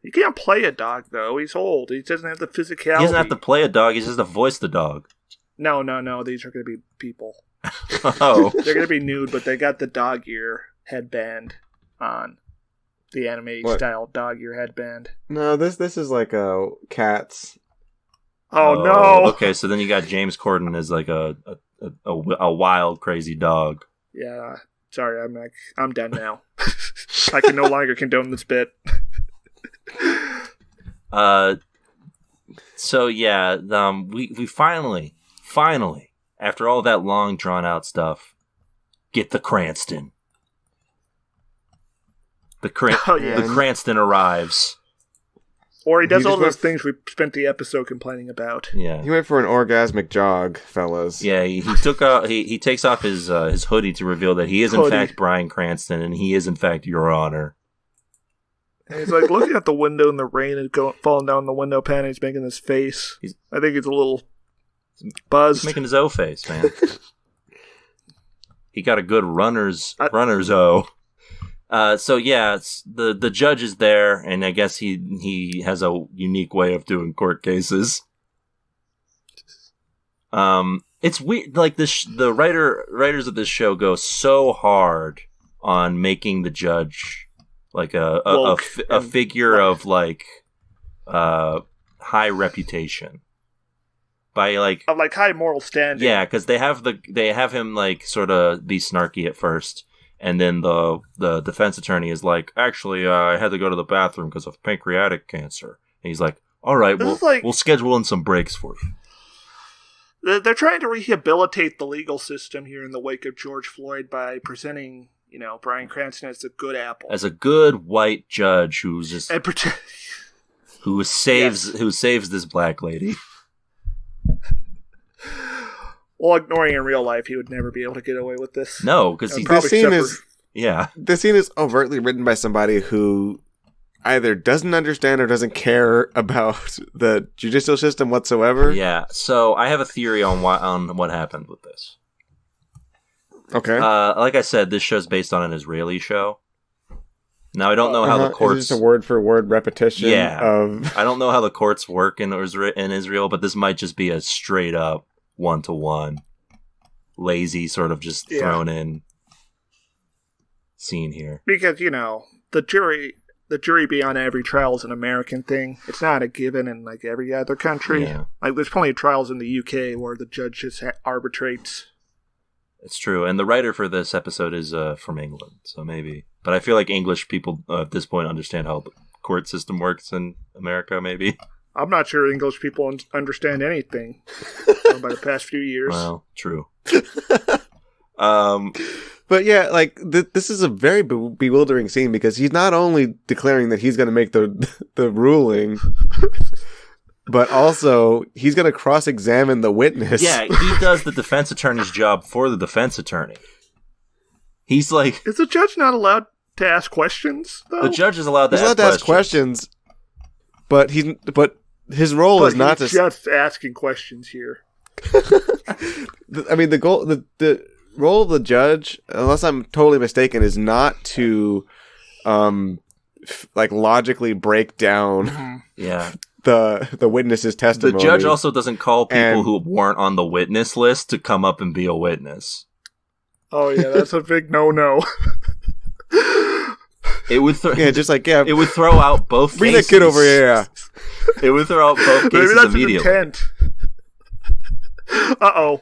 Speaker 2: He can't play a dog, though. He's old. He doesn't have the physicality.
Speaker 1: He doesn't have to play a dog, he just has to voice the dog.
Speaker 2: No. These are going to be people.
Speaker 1: Oh.
Speaker 2: They're going to be nude, but they got the dog ear headband on. The anime-style dog ear headband.
Speaker 3: No, this is like a Cats.
Speaker 2: Oh, no!
Speaker 1: Okay, so then you got James Corden as like a wild, crazy dog.
Speaker 2: Yeah, sorry, I'm done now. I can no longer condone this bit.
Speaker 1: So yeah, we finally, after all that long drawn out stuff, get the Cranston. The Cranston arrives.
Speaker 2: Or he does all those things we spent the episode complaining about.
Speaker 1: Yeah,
Speaker 3: He went for an orgasmic jog, fellas.
Speaker 1: yeah. He took out. He takes off his hoodie to reveal that he is in fact Bryan Cranston, and he is in fact Your Honor.
Speaker 2: And he's like looking at the window in the rain and falling down the window pane. He's making this face. I think he's a little buzzed.
Speaker 1: He's making his O face, man. He got a good runner's O. So yeah, the judge is there, and I guess he has a unique way of doing court cases. It's weird, like the writers of this show go so hard on making the judge like a figure of like high reputation by like
Speaker 2: high moral standing.
Speaker 1: Yeah, because they have him like sort of be snarky at first. And then the defense attorney is like, actually, I had to go to the bathroom because of pancreatic cancer. And he's like, all right, we'll schedule in some breaks for
Speaker 2: you. They're trying to rehabilitate the legal system here in the wake of George Floyd by presenting, Bryan Cranston as a good apple.
Speaker 1: As a good white judge who's just... who saves this black lady.
Speaker 2: Well, ignoring in real life, he would never be able to get away with this.
Speaker 1: No, because
Speaker 3: this scene is overtly written by somebody who either doesn't understand or doesn't care about the judicial system whatsoever.
Speaker 1: Yeah. So I have a theory on what happened with this.
Speaker 3: Okay.
Speaker 1: Like I said, this show's based on an Israeli show. Now I don't know how the courts.
Speaker 3: Is this a word for word repetition?
Speaker 1: Yeah. I don't know how the courts work in Israel, but this might just be a straight up 1-to-1, lazy sort of just thrown in scene here.
Speaker 2: Because, the jury being on every trial is an American thing. It's not a given in like every other country.
Speaker 1: Yeah.
Speaker 2: Like there's plenty of trials in the UK where the judge just arbitrates.
Speaker 1: It's true. And the writer for this episode is from England, so maybe. But I feel like English people at this point understand how the court system works in America, maybe.
Speaker 2: I'm not sure English people understand anything by the past few years.
Speaker 1: Well, true.
Speaker 3: But yeah, like this is a very bewildering scene because he's not only declaring that he's going to make the ruling, but also he's going to cross-examine the witness.
Speaker 1: Yeah, he does the defense attorney's job for the defense attorney. He's like,
Speaker 2: is the judge not allowed to ask questions, though?
Speaker 1: The judge is allowed to
Speaker 3: ask questions, but his role is not to
Speaker 2: just asking questions here.
Speaker 3: I mean, the role of the judge, unless I'm totally mistaken, is not to logically break down the witness's testimony.
Speaker 1: The judge also doesn't call people who weren't on the witness list to come up and be a witness.
Speaker 2: Oh yeah, that's a big no.
Speaker 1: It would it would throw out both
Speaker 3: Bring
Speaker 1: cases.
Speaker 3: that kid over here.
Speaker 1: It would throw out both cases
Speaker 2: Maybe that's
Speaker 1: immediately.
Speaker 2: An intent. Uh-oh.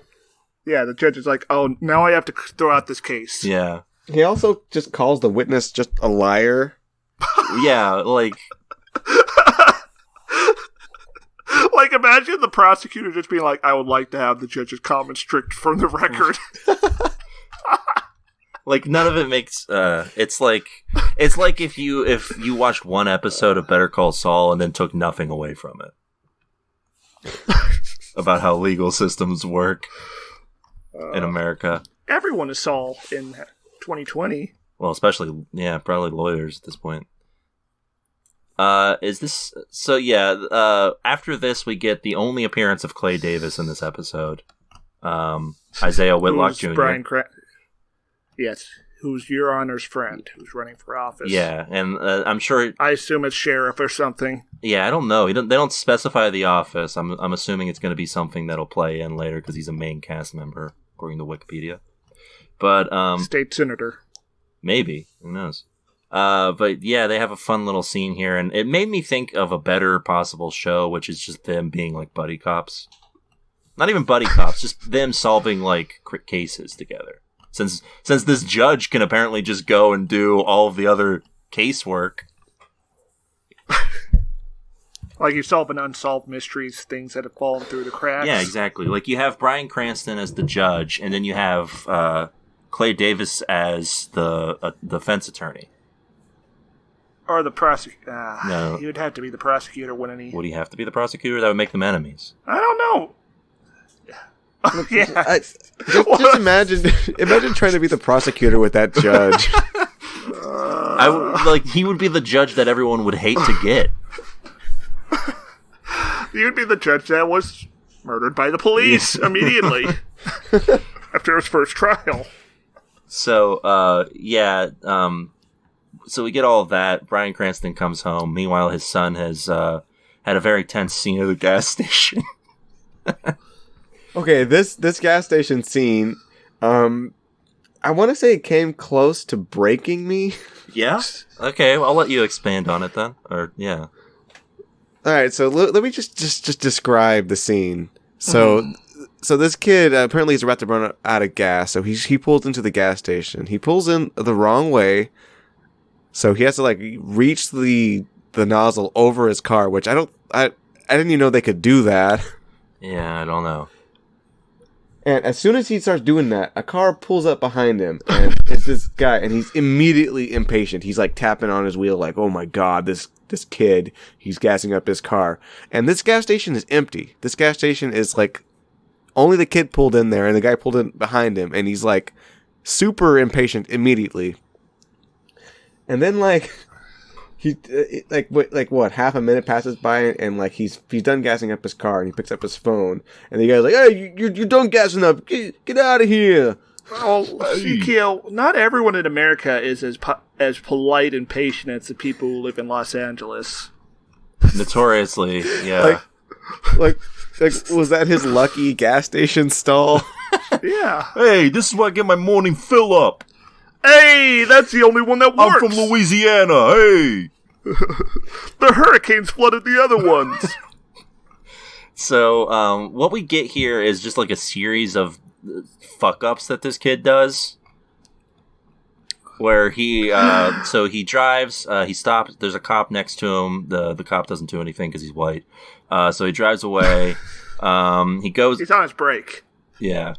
Speaker 2: Yeah, the judge is like, oh, now I have to throw out this case.
Speaker 1: Yeah.
Speaker 3: He also just calls the witness just a liar.
Speaker 1: Yeah, like...
Speaker 2: like, imagine the prosecutor just being like, I would like to have the judge's comments strict from the record.
Speaker 1: Like, none of it makes... It's like if you watched one episode of Better Call Saul and then took nothing away from it. About how legal systems work in America.
Speaker 2: Everyone is Saul in 2020.
Speaker 1: Well, especially, probably lawyers at this point. Is this... So, after this, we get the only appearance of Clay Davis in this episode. Isaiah Whitlock Jr.
Speaker 2: Bryan Yes, who's Your Honor's friend, who's running for office.
Speaker 1: Yeah, and I'm sure...
Speaker 2: I assume it's sheriff or something.
Speaker 1: Yeah, I don't know. They don't specify the office. I'm assuming it's going to be something that'll play in later because he's a main cast member, according to Wikipedia. But
Speaker 2: state senator.
Speaker 1: Maybe. Who knows? But yeah, they have a fun little scene here, and it made me think of a better possible show, which is just them being like buddy cops. Not even buddy cops, just them solving like cases together. Since this judge can apparently just go and do all of the other casework.
Speaker 2: Like you solving unsolved mysteries, things that have fallen through the cracks.
Speaker 1: Yeah, exactly. Like you have Bryan Cranston as the judge, and then you have Clay Davis as the defense attorney.
Speaker 2: Or the prosecutor.
Speaker 1: No.
Speaker 2: He would have to be the prosecutor, wouldn't he?
Speaker 1: Would he have to be the prosecutor? That would make them enemies.
Speaker 2: I don't know. Yeah.
Speaker 3: Just imagine trying to be the prosecutor with that judge.
Speaker 1: He would be the judge that everyone would hate to get.
Speaker 2: He would be the judge that was murdered by the police immediately after his first trial.
Speaker 1: So, so we get all of that. Bryan Cranston comes home. Meanwhile, his son has had a very tense scene at the gas station.
Speaker 3: Okay, this gas station scene, I want to say it came close to breaking me.
Speaker 1: Yeah? Okay, well, I'll let you expand on it then. Or, yeah.
Speaker 3: All right, so let me just describe the scene. So So this kid apparently is about to run out of gas, so he pulls into the gas station. He pulls in the wrong way, so he has to like reach the nozzle over his car, which I didn't even know they could do that.
Speaker 1: Yeah, I don't know.
Speaker 3: And as soon as he starts doing that, a car pulls up behind him, and it's this guy, and he's immediately impatient. He's like tapping on his wheel, like, "Oh my god, this kid, he's gassing up his car." And this gas station is empty. This gas station is like only the kid pulled in there, and the guy pulled in behind him, and he's like super impatient immediately. And then like he what half a minute passes by, and like he's done gassing up his car, and he picks up his phone, and the guy's like, "Hey, you're done gassing up. Get out of here."
Speaker 2: Oh, Keo, not everyone in America is as polite and patient as the people who live in Los Angeles.
Speaker 1: Notoriously, yeah.
Speaker 3: Like, was that his lucky gas station stall?
Speaker 2: Yeah.
Speaker 1: Hey, this is where I get my morning fill up.
Speaker 2: Hey, that's the only one that works.
Speaker 1: I'm from Louisiana. Hey.
Speaker 2: The hurricanes flooded the other ones.
Speaker 1: So, what we get here is just like a series of fuck-ups that this kid does. Where he drives, he stops, there's a cop next to him. The cop doesn't do anything because he's white. So he drives away. He's on
Speaker 2: his break.
Speaker 1: Yeah.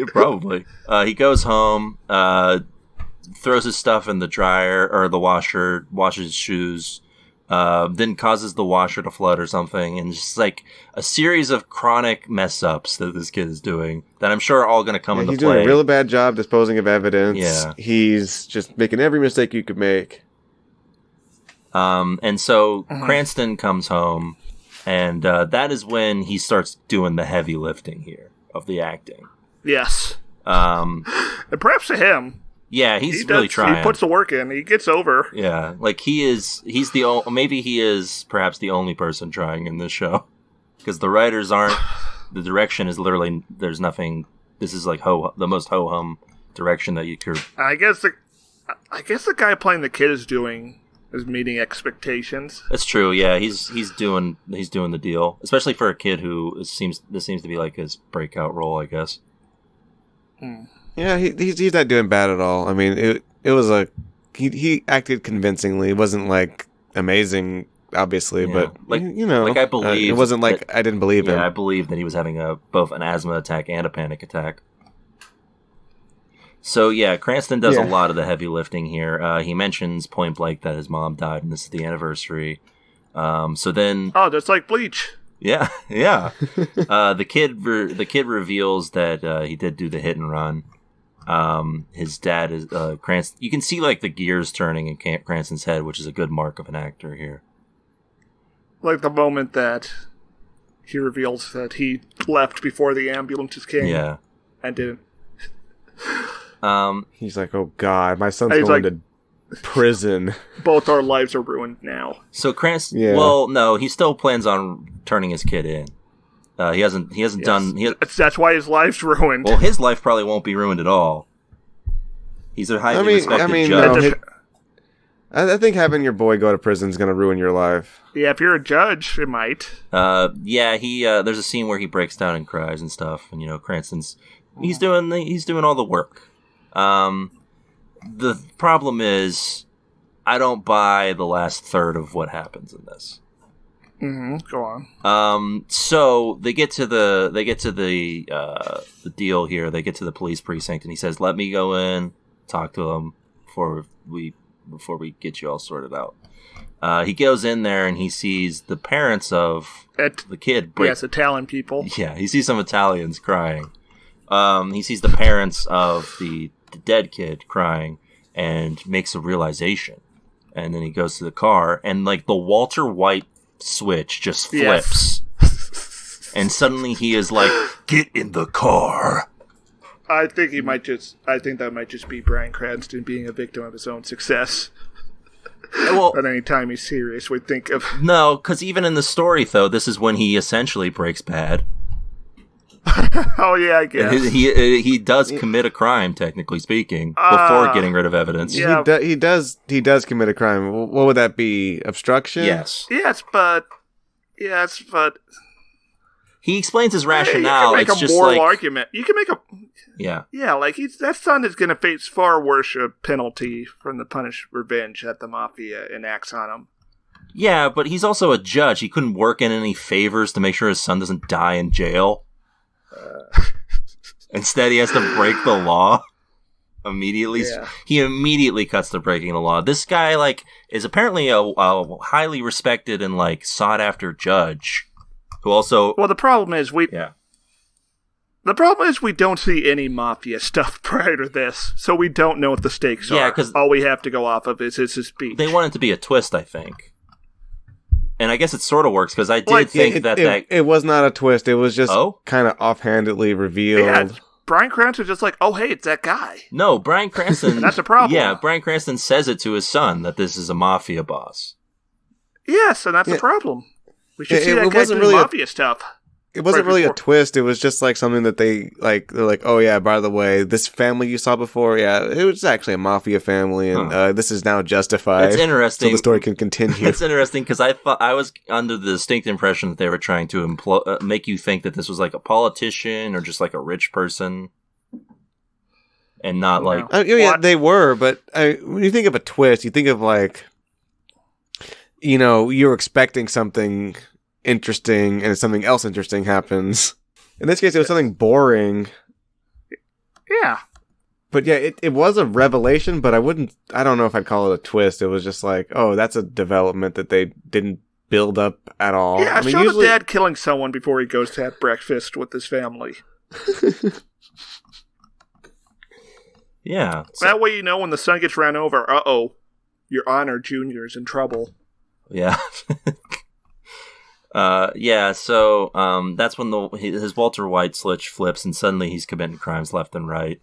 Speaker 1: Probably. He goes home, throws his stuff in the dryer or the washer, washes his shoes, then causes the washer to flood or something, and just like a series of chronic mess ups that this kid is doing that I'm sure are all going to come into play.
Speaker 3: He's doing a really bad job disposing of evidence.
Speaker 1: Yeah.
Speaker 3: He's just making every mistake you could make.
Speaker 1: And so Cranston comes home, and that is when he starts doing the heavy lifting here of the acting.
Speaker 2: Yes. And perhaps to him.
Speaker 1: Yeah, he's really trying.
Speaker 2: He puts the work in. He gets over.
Speaker 1: Yeah, like he's maybe he is perhaps the only person trying in this show. Because the writers aren't, the direction is literally, there's nothing, this is like the most ho-hum direction that you could.
Speaker 2: I guess the guy playing the kid is meeting expectations.
Speaker 1: That's true, yeah, he's doing the deal. Especially for a kid this seems to be like his breakout role, I guess.
Speaker 3: Yeah, he's not doing bad at all. I mean, it was he acted convincingly. It wasn't like amazing, obviously, but
Speaker 1: like
Speaker 3: I believe it wasn't like I didn't believe him.
Speaker 1: I believe that he was having both an asthma attack and a panic attack. So yeah, Cranston does a lot of the heavy lifting here. He mentions point blank that his mom died, and this is the anniversary. So then,
Speaker 2: that's like Bleach.
Speaker 1: Yeah. The kid reveals that he did do the hit and run. His dad is Cranston. You can see like the gears turning in Cranston's head, which is a good mark of an actor here.
Speaker 2: Like the moment that he reveals that he left before the ambulances came.
Speaker 1: Yeah,
Speaker 2: and didn't.
Speaker 3: He's like, "Oh God, my son's going to prison. Both
Speaker 2: our lives are ruined now."
Speaker 1: So Cranston, well, no, he still plans on turning his kid in. He hasn't done.
Speaker 2: That's why his life's ruined.
Speaker 1: Well, his life probably won't be ruined at all. He's a highly respected judge.
Speaker 3: No, I think having your boy go to prison is going to ruin your life.
Speaker 2: Yeah, if you're a judge, it might.
Speaker 1: There's a scene where he breaks down and cries and stuff, and Cranston's he's doing all the work. The problem is, I don't buy the last third of what happens in this.
Speaker 2: Go on.
Speaker 1: So they get to the deal here. They get to the police precinct, and he says, "Let me go in, talk to them before we get you all sorted out." He goes in there and he sees the parents of the kid.
Speaker 2: Yes, Italian people.
Speaker 1: Yeah, he sees some Italians crying. He sees the parents of the dead kid crying and makes a realization. And then he goes to the car and like the Walter White switch just flips. Yes. And suddenly he is like, "Get in the car."
Speaker 2: I think that might just be Bryan Cranston being a victim of his own success. Well, at any time he's serious, we think of...
Speaker 1: No, because even in the story, though, this is when he essentially breaks bad.
Speaker 2: Oh, yeah, I guess.
Speaker 1: He does commit a crime, technically speaking, before getting rid of evidence.
Speaker 3: Yeah. He does commit a crime. What would that be? Obstruction?
Speaker 1: Yes.
Speaker 2: Yes, but...
Speaker 1: He explains his rationale.
Speaker 2: You can make
Speaker 1: it's
Speaker 2: a
Speaker 1: just
Speaker 2: moral
Speaker 1: like,
Speaker 2: argument. You can make a
Speaker 1: yeah.
Speaker 2: That son is going to face far worse a penalty from the punish revenge that the mafia enacts on him.
Speaker 1: Yeah, but he's also a judge. He couldn't work in any favors to make sure his son doesn't die in jail. Instead, he has to break the law immediately. Yeah. He immediately cuts to breaking the law. This guy, like, is apparently a highly respected and, like, sought-after judge who also...
Speaker 2: Well, the problem is The problem is we don't see any mafia stuff prior to this, so we don't know what the stakes are. Yeah, because all we have to go off of is his speech.
Speaker 1: They want it to be a twist, I think. And I guess it sort of works, because I did think that
Speaker 3: it was not a twist. It was just kind of offhandedly revealed. Yeah,
Speaker 2: Bryan Cranston just like, oh, hey, it's that guy.
Speaker 1: No, Bryan Cranston...
Speaker 2: That's the problem.
Speaker 1: Yeah, Bryan Cranston says it to his son, that this is a mafia boss.
Speaker 2: Yes, and that's the problem. We should see that guy doing mafia stuff.
Speaker 3: It wasn't really a twist. It was just like something that they're like, oh yeah, by the way, this family you saw before, yeah, it was actually a mafia family, and this is now justified.
Speaker 1: It's interesting.
Speaker 3: So the story can continue.
Speaker 1: It's interesting because I was under the distinct impression that they were trying to make you think that this was like a politician or just like a rich person, and not like.
Speaker 3: Yeah, they were, but when you think of a twist, you think of like, you're expecting something interesting and something else interesting happens. In this case, it was something boring.
Speaker 2: Yeah.
Speaker 3: But yeah, it was a revelation, but I don't know if I'd call it a twist. It was just like, oh, that's a development that they didn't build up at all.
Speaker 2: Yeah, show the dad killing someone before he goes to have breakfast with his family.
Speaker 1: Yeah.
Speaker 2: That way when the son gets ran over, your Honor Junior's in trouble.
Speaker 1: Yeah. So that's when his Walter White switch flips, and suddenly he's committing crimes left and right.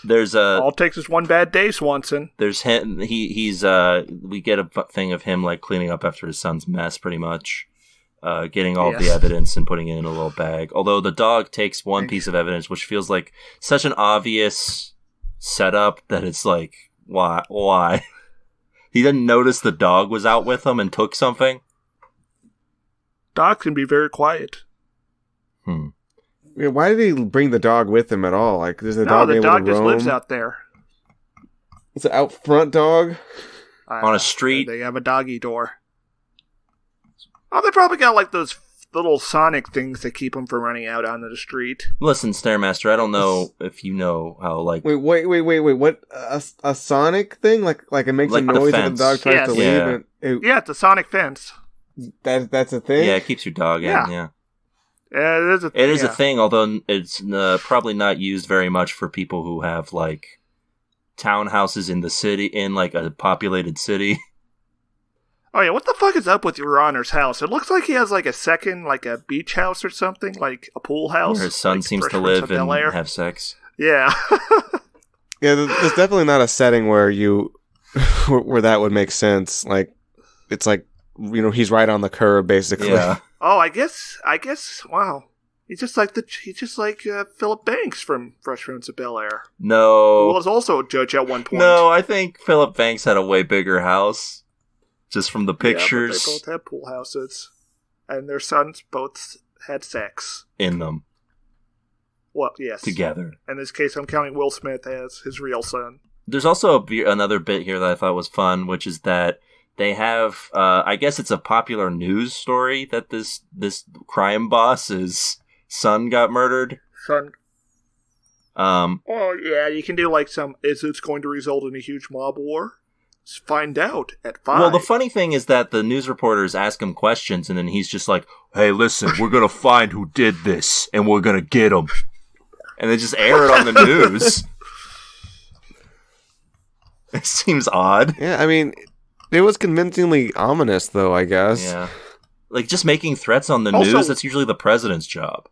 Speaker 1: There's
Speaker 2: all it takes is one bad day, Swanson.
Speaker 1: There's him. We get a thing of him like cleaning up after his son's mess, pretty much, getting all the evidence and putting it in a little bag. Although the dog takes one piece of evidence, which feels like such an obvious setup that it's like, why? He didn't notice the dog was out with him and took something?
Speaker 2: Dogs can be very quiet.
Speaker 3: Yeah, why did he bring the dog with him at all? Like, is the dog able to roam?
Speaker 2: The dog just lives out there.
Speaker 3: It's an out front dog?
Speaker 1: On a street?
Speaker 2: They have a doggy door. Oh, they probably got like those little sonic things that keep them from running out onto the street.
Speaker 1: Listen, Stairmaster, I don't know if you know how, like...
Speaker 3: Wait, what? A sonic thing? Like it makes like a noise when the dog tries to leave?
Speaker 2: Yeah, it's a sonic fence.
Speaker 3: That's a thing?
Speaker 1: Yeah, it keeps your dog in, yeah.
Speaker 2: Yeah, it is a thing.
Speaker 1: It is a thing, although it's probably not used very much for people who have, like, townhouses in the city, in, like, a populated city.
Speaker 2: Oh yeah, what the fuck is up with Your Honor's house? It looks like he has like a second, like a beach house or something, like a pool house.
Speaker 1: Where his son seems to live and have sex.
Speaker 2: Yeah.
Speaker 3: Yeah, there's definitely not a setting where where that would make sense. Like, it's like, he's right on the curb, basically.
Speaker 1: Yeah.
Speaker 2: Oh, I guess. Wow, he's just like Philip Banks from Fresh Prince of Bel-Air.
Speaker 1: No,
Speaker 2: who was also a judge at one point.
Speaker 1: No, I think Philip Banks had a way bigger house. Just from the pictures.
Speaker 2: Yeah, but they both had pool houses. And their sons both had sex.
Speaker 1: In them.
Speaker 2: Well, yes.
Speaker 1: Together.
Speaker 2: In this case, I'm counting Will Smith as his real son.
Speaker 1: There's also another bit here that I thought was fun, which is that they have, I guess it's a popular news story that this crime boss's son got murdered.
Speaker 2: Oh, yeah, you can do like is this going to result in a huge mob war? Find out at 5.
Speaker 1: Well, the funny thing is that the news reporters ask him questions, and then he's just like, hey, listen, we're going to find who did this, and we're going to get him. And they just air it on the news. It seems odd.
Speaker 3: Yeah, I mean, it was convincingly ominous, though, I guess.
Speaker 1: Yeah. Like, just making threats on the news, that's usually the president's job.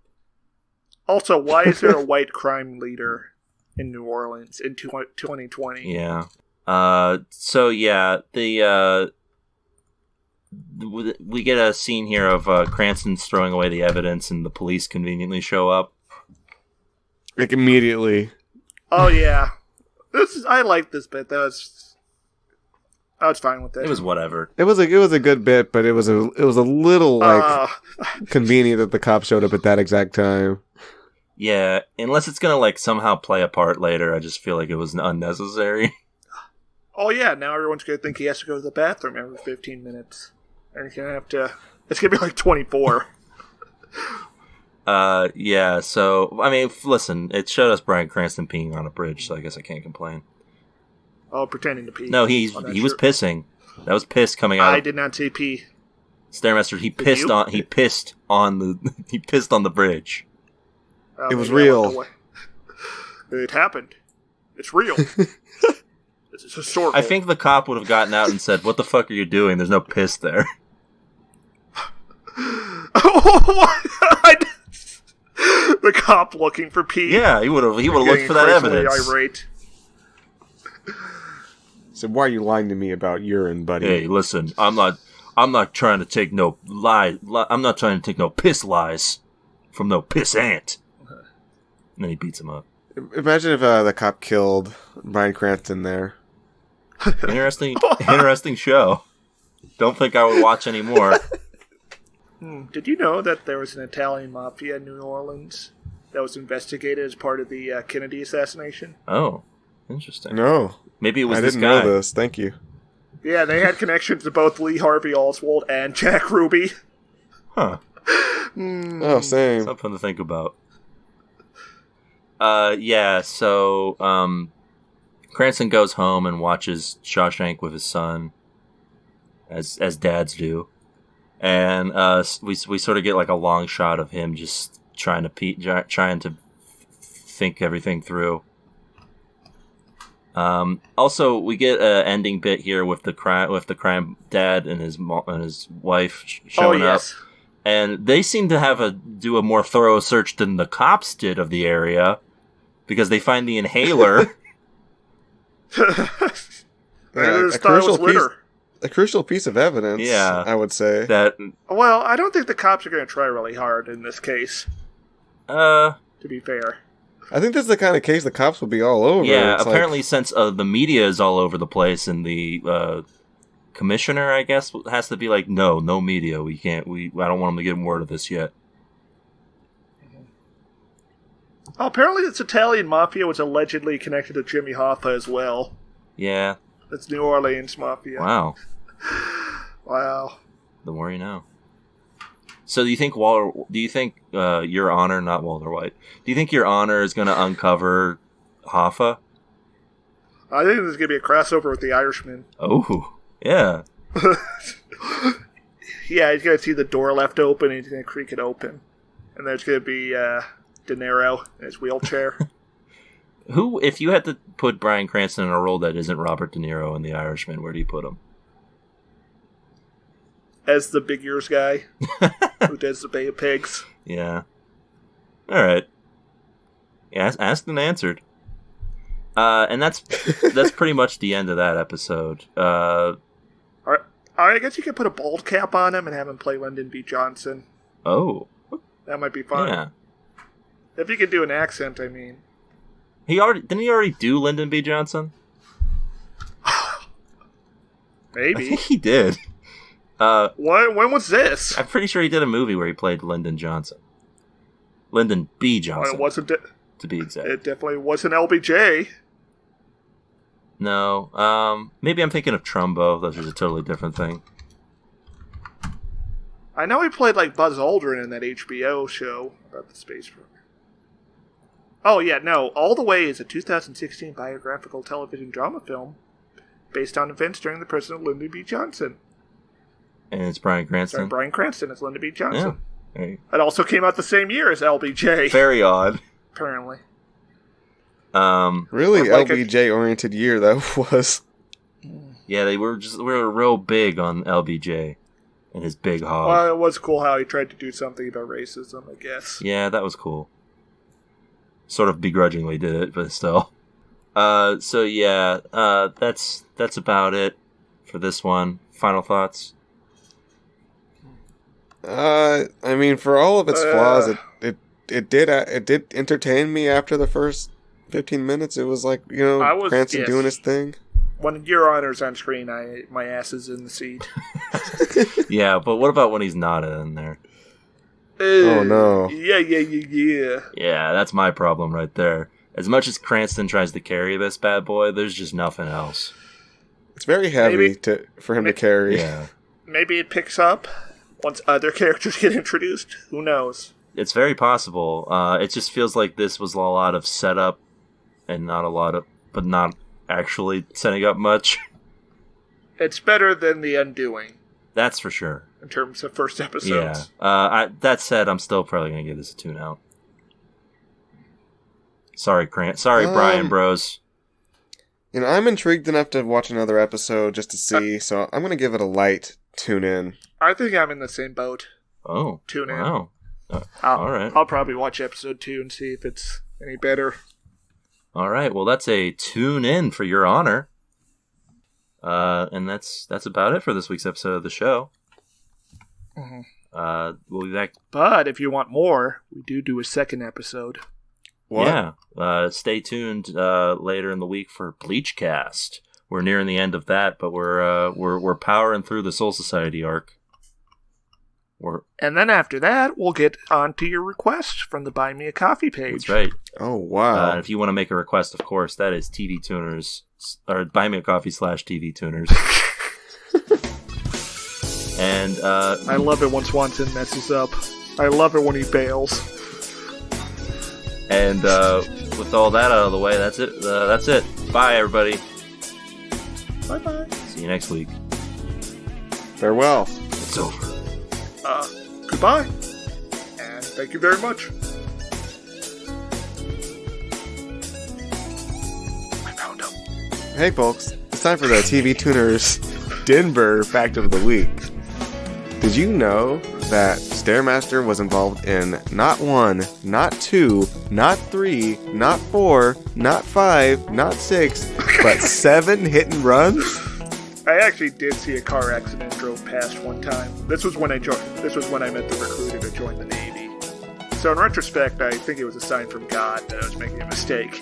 Speaker 2: Also, why is there a white crime leader in New Orleans in 2020?
Speaker 1: Yeah. So yeah, we get a scene here of Cranston's throwing away the evidence, and the police conveniently show up.
Speaker 3: Like immediately.
Speaker 2: Oh yeah, I like this bit. I was fine with it.
Speaker 1: It was whatever.
Speaker 3: It was a good bit, but it was a little like convenient that the cop showed up at that exact time.
Speaker 1: Yeah, unless it's gonna like somehow play a part later, I just feel like it was unnecessary.
Speaker 2: Oh yeah, now everyone's gonna think he has to go to the bathroom every 15 minutes, and he's gonna have to. It's gonna be like 24.
Speaker 1: Yeah. So I mean, listen, it showed us Bryan Cranston peeing on a bridge, so I guess I can't complain.
Speaker 2: Oh, pretending to pee.
Speaker 1: No, he was pissing. That was piss coming out.
Speaker 2: I did not say pee.
Speaker 1: Stairmaster, he pissed on the bridge.
Speaker 3: It was real.
Speaker 2: It happened. It's real. It's historical.
Speaker 1: I think the cop would have gotten out and said, "What the fuck are you doing? There's no piss there."
Speaker 2: The cop looking for pee.
Speaker 1: Yeah, he would have looked for that evidence.
Speaker 2: Irate.
Speaker 3: So why are you lying to me about urine, buddy?
Speaker 1: Hey, listen, I'm not trying to take no lie. I'm not trying to take no piss lies from no piss ant. And then he beats him up.
Speaker 3: Imagine if the cop killed Bryan Cranston there.
Speaker 1: Interesting show. Don't think I would watch any more.
Speaker 2: Did you know that there was an Italian mafia in New Orleans that was investigated as part of the Kennedy assassination?
Speaker 1: Oh, interesting.
Speaker 3: No.
Speaker 1: Maybe it was
Speaker 3: I
Speaker 1: this
Speaker 3: didn't
Speaker 1: guy.
Speaker 3: know this. Thank you.
Speaker 2: Yeah, they had connections to both Lee Harvey Oswald and Jack Ruby.
Speaker 1: Huh.
Speaker 3: Oh, same.
Speaker 1: Something to think about. Yeah, so Cranston goes home and watches Shawshank with his son, as dads do. And we sort of get like a long shot of him just trying to think everything through. Also, we get an ending bit here with the crime dad and his wife showing up, and they seem to do a more thorough search than the cops did of the area, because they find the inhaler.
Speaker 3: A crucial piece of evidence. Yeah, I would say
Speaker 1: that.
Speaker 2: Well, I don't think the cops are going to try really hard in this case. To be fair.
Speaker 3: I think this is the kind of case the cops will be all over.
Speaker 1: Yeah, apparently since the media is all over the place and the commissioner, I guess, has to be like, no media. I don't want them to get word of this yet.
Speaker 2: Oh, apparently this Italian mafia was allegedly connected to Jimmy Hoffa as well.
Speaker 1: Yeah.
Speaker 2: That's New Orleans mafia.
Speaker 1: Wow.
Speaker 2: Wow.
Speaker 1: The more you know. So do you think Your Honor, not Walter White, do you think Your Honor is going to uncover Hoffa?
Speaker 2: I think there's going to be a crossover with The Irishman.
Speaker 1: Oh, yeah.
Speaker 2: Yeah, he's going to see the door left open and he's going to creak it open. And there's going to be De Niro in his wheelchair.
Speaker 1: Who, if you had to put Bryan Cranston in a role that isn't Robert De Niro in The Irishman, where do you put him?
Speaker 2: As the big ears guy who does the Bay of Pigs.
Speaker 1: Yeah. All right. Yeah, asked and answered. And that's pretty much the end of that episode.
Speaker 2: I guess you could put a bald cap on him and have him play Lyndon B. Johnson.
Speaker 1: Oh.
Speaker 2: That might be fun.
Speaker 1: Yeah.
Speaker 2: If you could do an accent, I mean.
Speaker 1: Didn't he already do Lyndon B. Johnson?
Speaker 2: Maybe.
Speaker 1: I think he did.
Speaker 2: When was this?
Speaker 1: I'm pretty sure he did a movie where he played Lyndon Johnson. Lyndon B. Johnson.
Speaker 2: It wasn't
Speaker 1: to be exact.
Speaker 2: It definitely wasn't LBJ.
Speaker 1: No. Maybe I'm thinking of Trumbo. That was a totally different thing.
Speaker 2: I know he played like Buzz Aldrin in that HBO show about the space program. Oh yeah, no. All the Way is a 2016 biographical television drama film based on events during the presidency of Lyndon B. Johnson.
Speaker 1: And it's Bryan Cranston.
Speaker 2: Sorry, Bryan Cranston as Lyndon B. Johnson.
Speaker 1: Yeah.
Speaker 2: It also came out the same year as LBJ.
Speaker 1: Very odd.
Speaker 2: Apparently.
Speaker 3: Really like LBJ-oriented year that was.
Speaker 1: Yeah, we were real big on LBJ and his big hog.
Speaker 2: Well, it was cool how he tried to do something about racism, I guess.
Speaker 1: Yeah, that was cool. Sort of begrudgingly did it, but still. So yeah, that's about it for this one. Final thoughts?
Speaker 3: I mean, for all of its flaws, it did entertain me after the first 15 minutes. It was like, Cranston doing his thing.
Speaker 2: When Your Honor's on screen, my ass is in the seat.
Speaker 1: Yeah, but what about when he's not in there?
Speaker 3: Oh, no.
Speaker 2: Yeah.
Speaker 1: Yeah, that's my problem right there. As much as Cranston tries to carry this bad boy, there's just nothing else.
Speaker 3: It's very heavy for him to carry.
Speaker 1: Yeah.
Speaker 2: Maybe it picks up once other characters get introduced. Who knows?
Speaker 1: It's very possible. It just feels like this was a lot of setup and but not actually setting up much.
Speaker 2: It's better than The Undoing.
Speaker 1: That's for sure.
Speaker 2: In terms of first episodes.
Speaker 1: Yeah. That said, I'm still probably going to give this a 2 out. Sorry, Brian Bros.
Speaker 3: I'm intrigued enough to watch another episode just to see, so I'm going to give it a light tune in.
Speaker 2: I think I'm in the same boat.
Speaker 1: Oh.
Speaker 2: Tune in.
Speaker 1: Wow. All right.
Speaker 2: I'll probably watch episode 2 and see if it's any better.
Speaker 1: All right. Well, that's a tune in for Your Honor. And that's about it for this week's episode of the show.
Speaker 2: Mm-hmm.
Speaker 1: We'll be back.
Speaker 2: But if you want more, we do a second episode.
Speaker 3: What?
Speaker 1: Yeah. Stay tuned later in the week for Bleachcast. We're nearing the end of that, but we're powering through the Soul Society arc.
Speaker 2: And then after that, we'll get on to your request from the Buy Me a Coffee page.
Speaker 1: That's right.
Speaker 3: Oh, wow.
Speaker 1: And if you want to make a request, of course, that is TV Tuners, or Buy Me a Coffee /TV Tuners. And
Speaker 2: I love it when Swanson messes up. I love it when he bails.
Speaker 1: And with all that out of the way, that's it. Bye, everybody.
Speaker 2: Bye-bye.
Speaker 1: See you next week.
Speaker 3: Farewell.
Speaker 1: It's over.
Speaker 2: Goodbye. And thank you very much. I found him.
Speaker 3: Hey, folks. It's time for the TV Tuners Denver Fact of the Week. Did you know that Stairmaster was involved in not 1, not 2, not 3, not 4, not 5, not 6, but 7 hit and runs?
Speaker 2: I actually did see a car accident and drove past one time. This was when I met the recruiter to join the Navy. So in retrospect, I think it was a sign from God that I was making a mistake.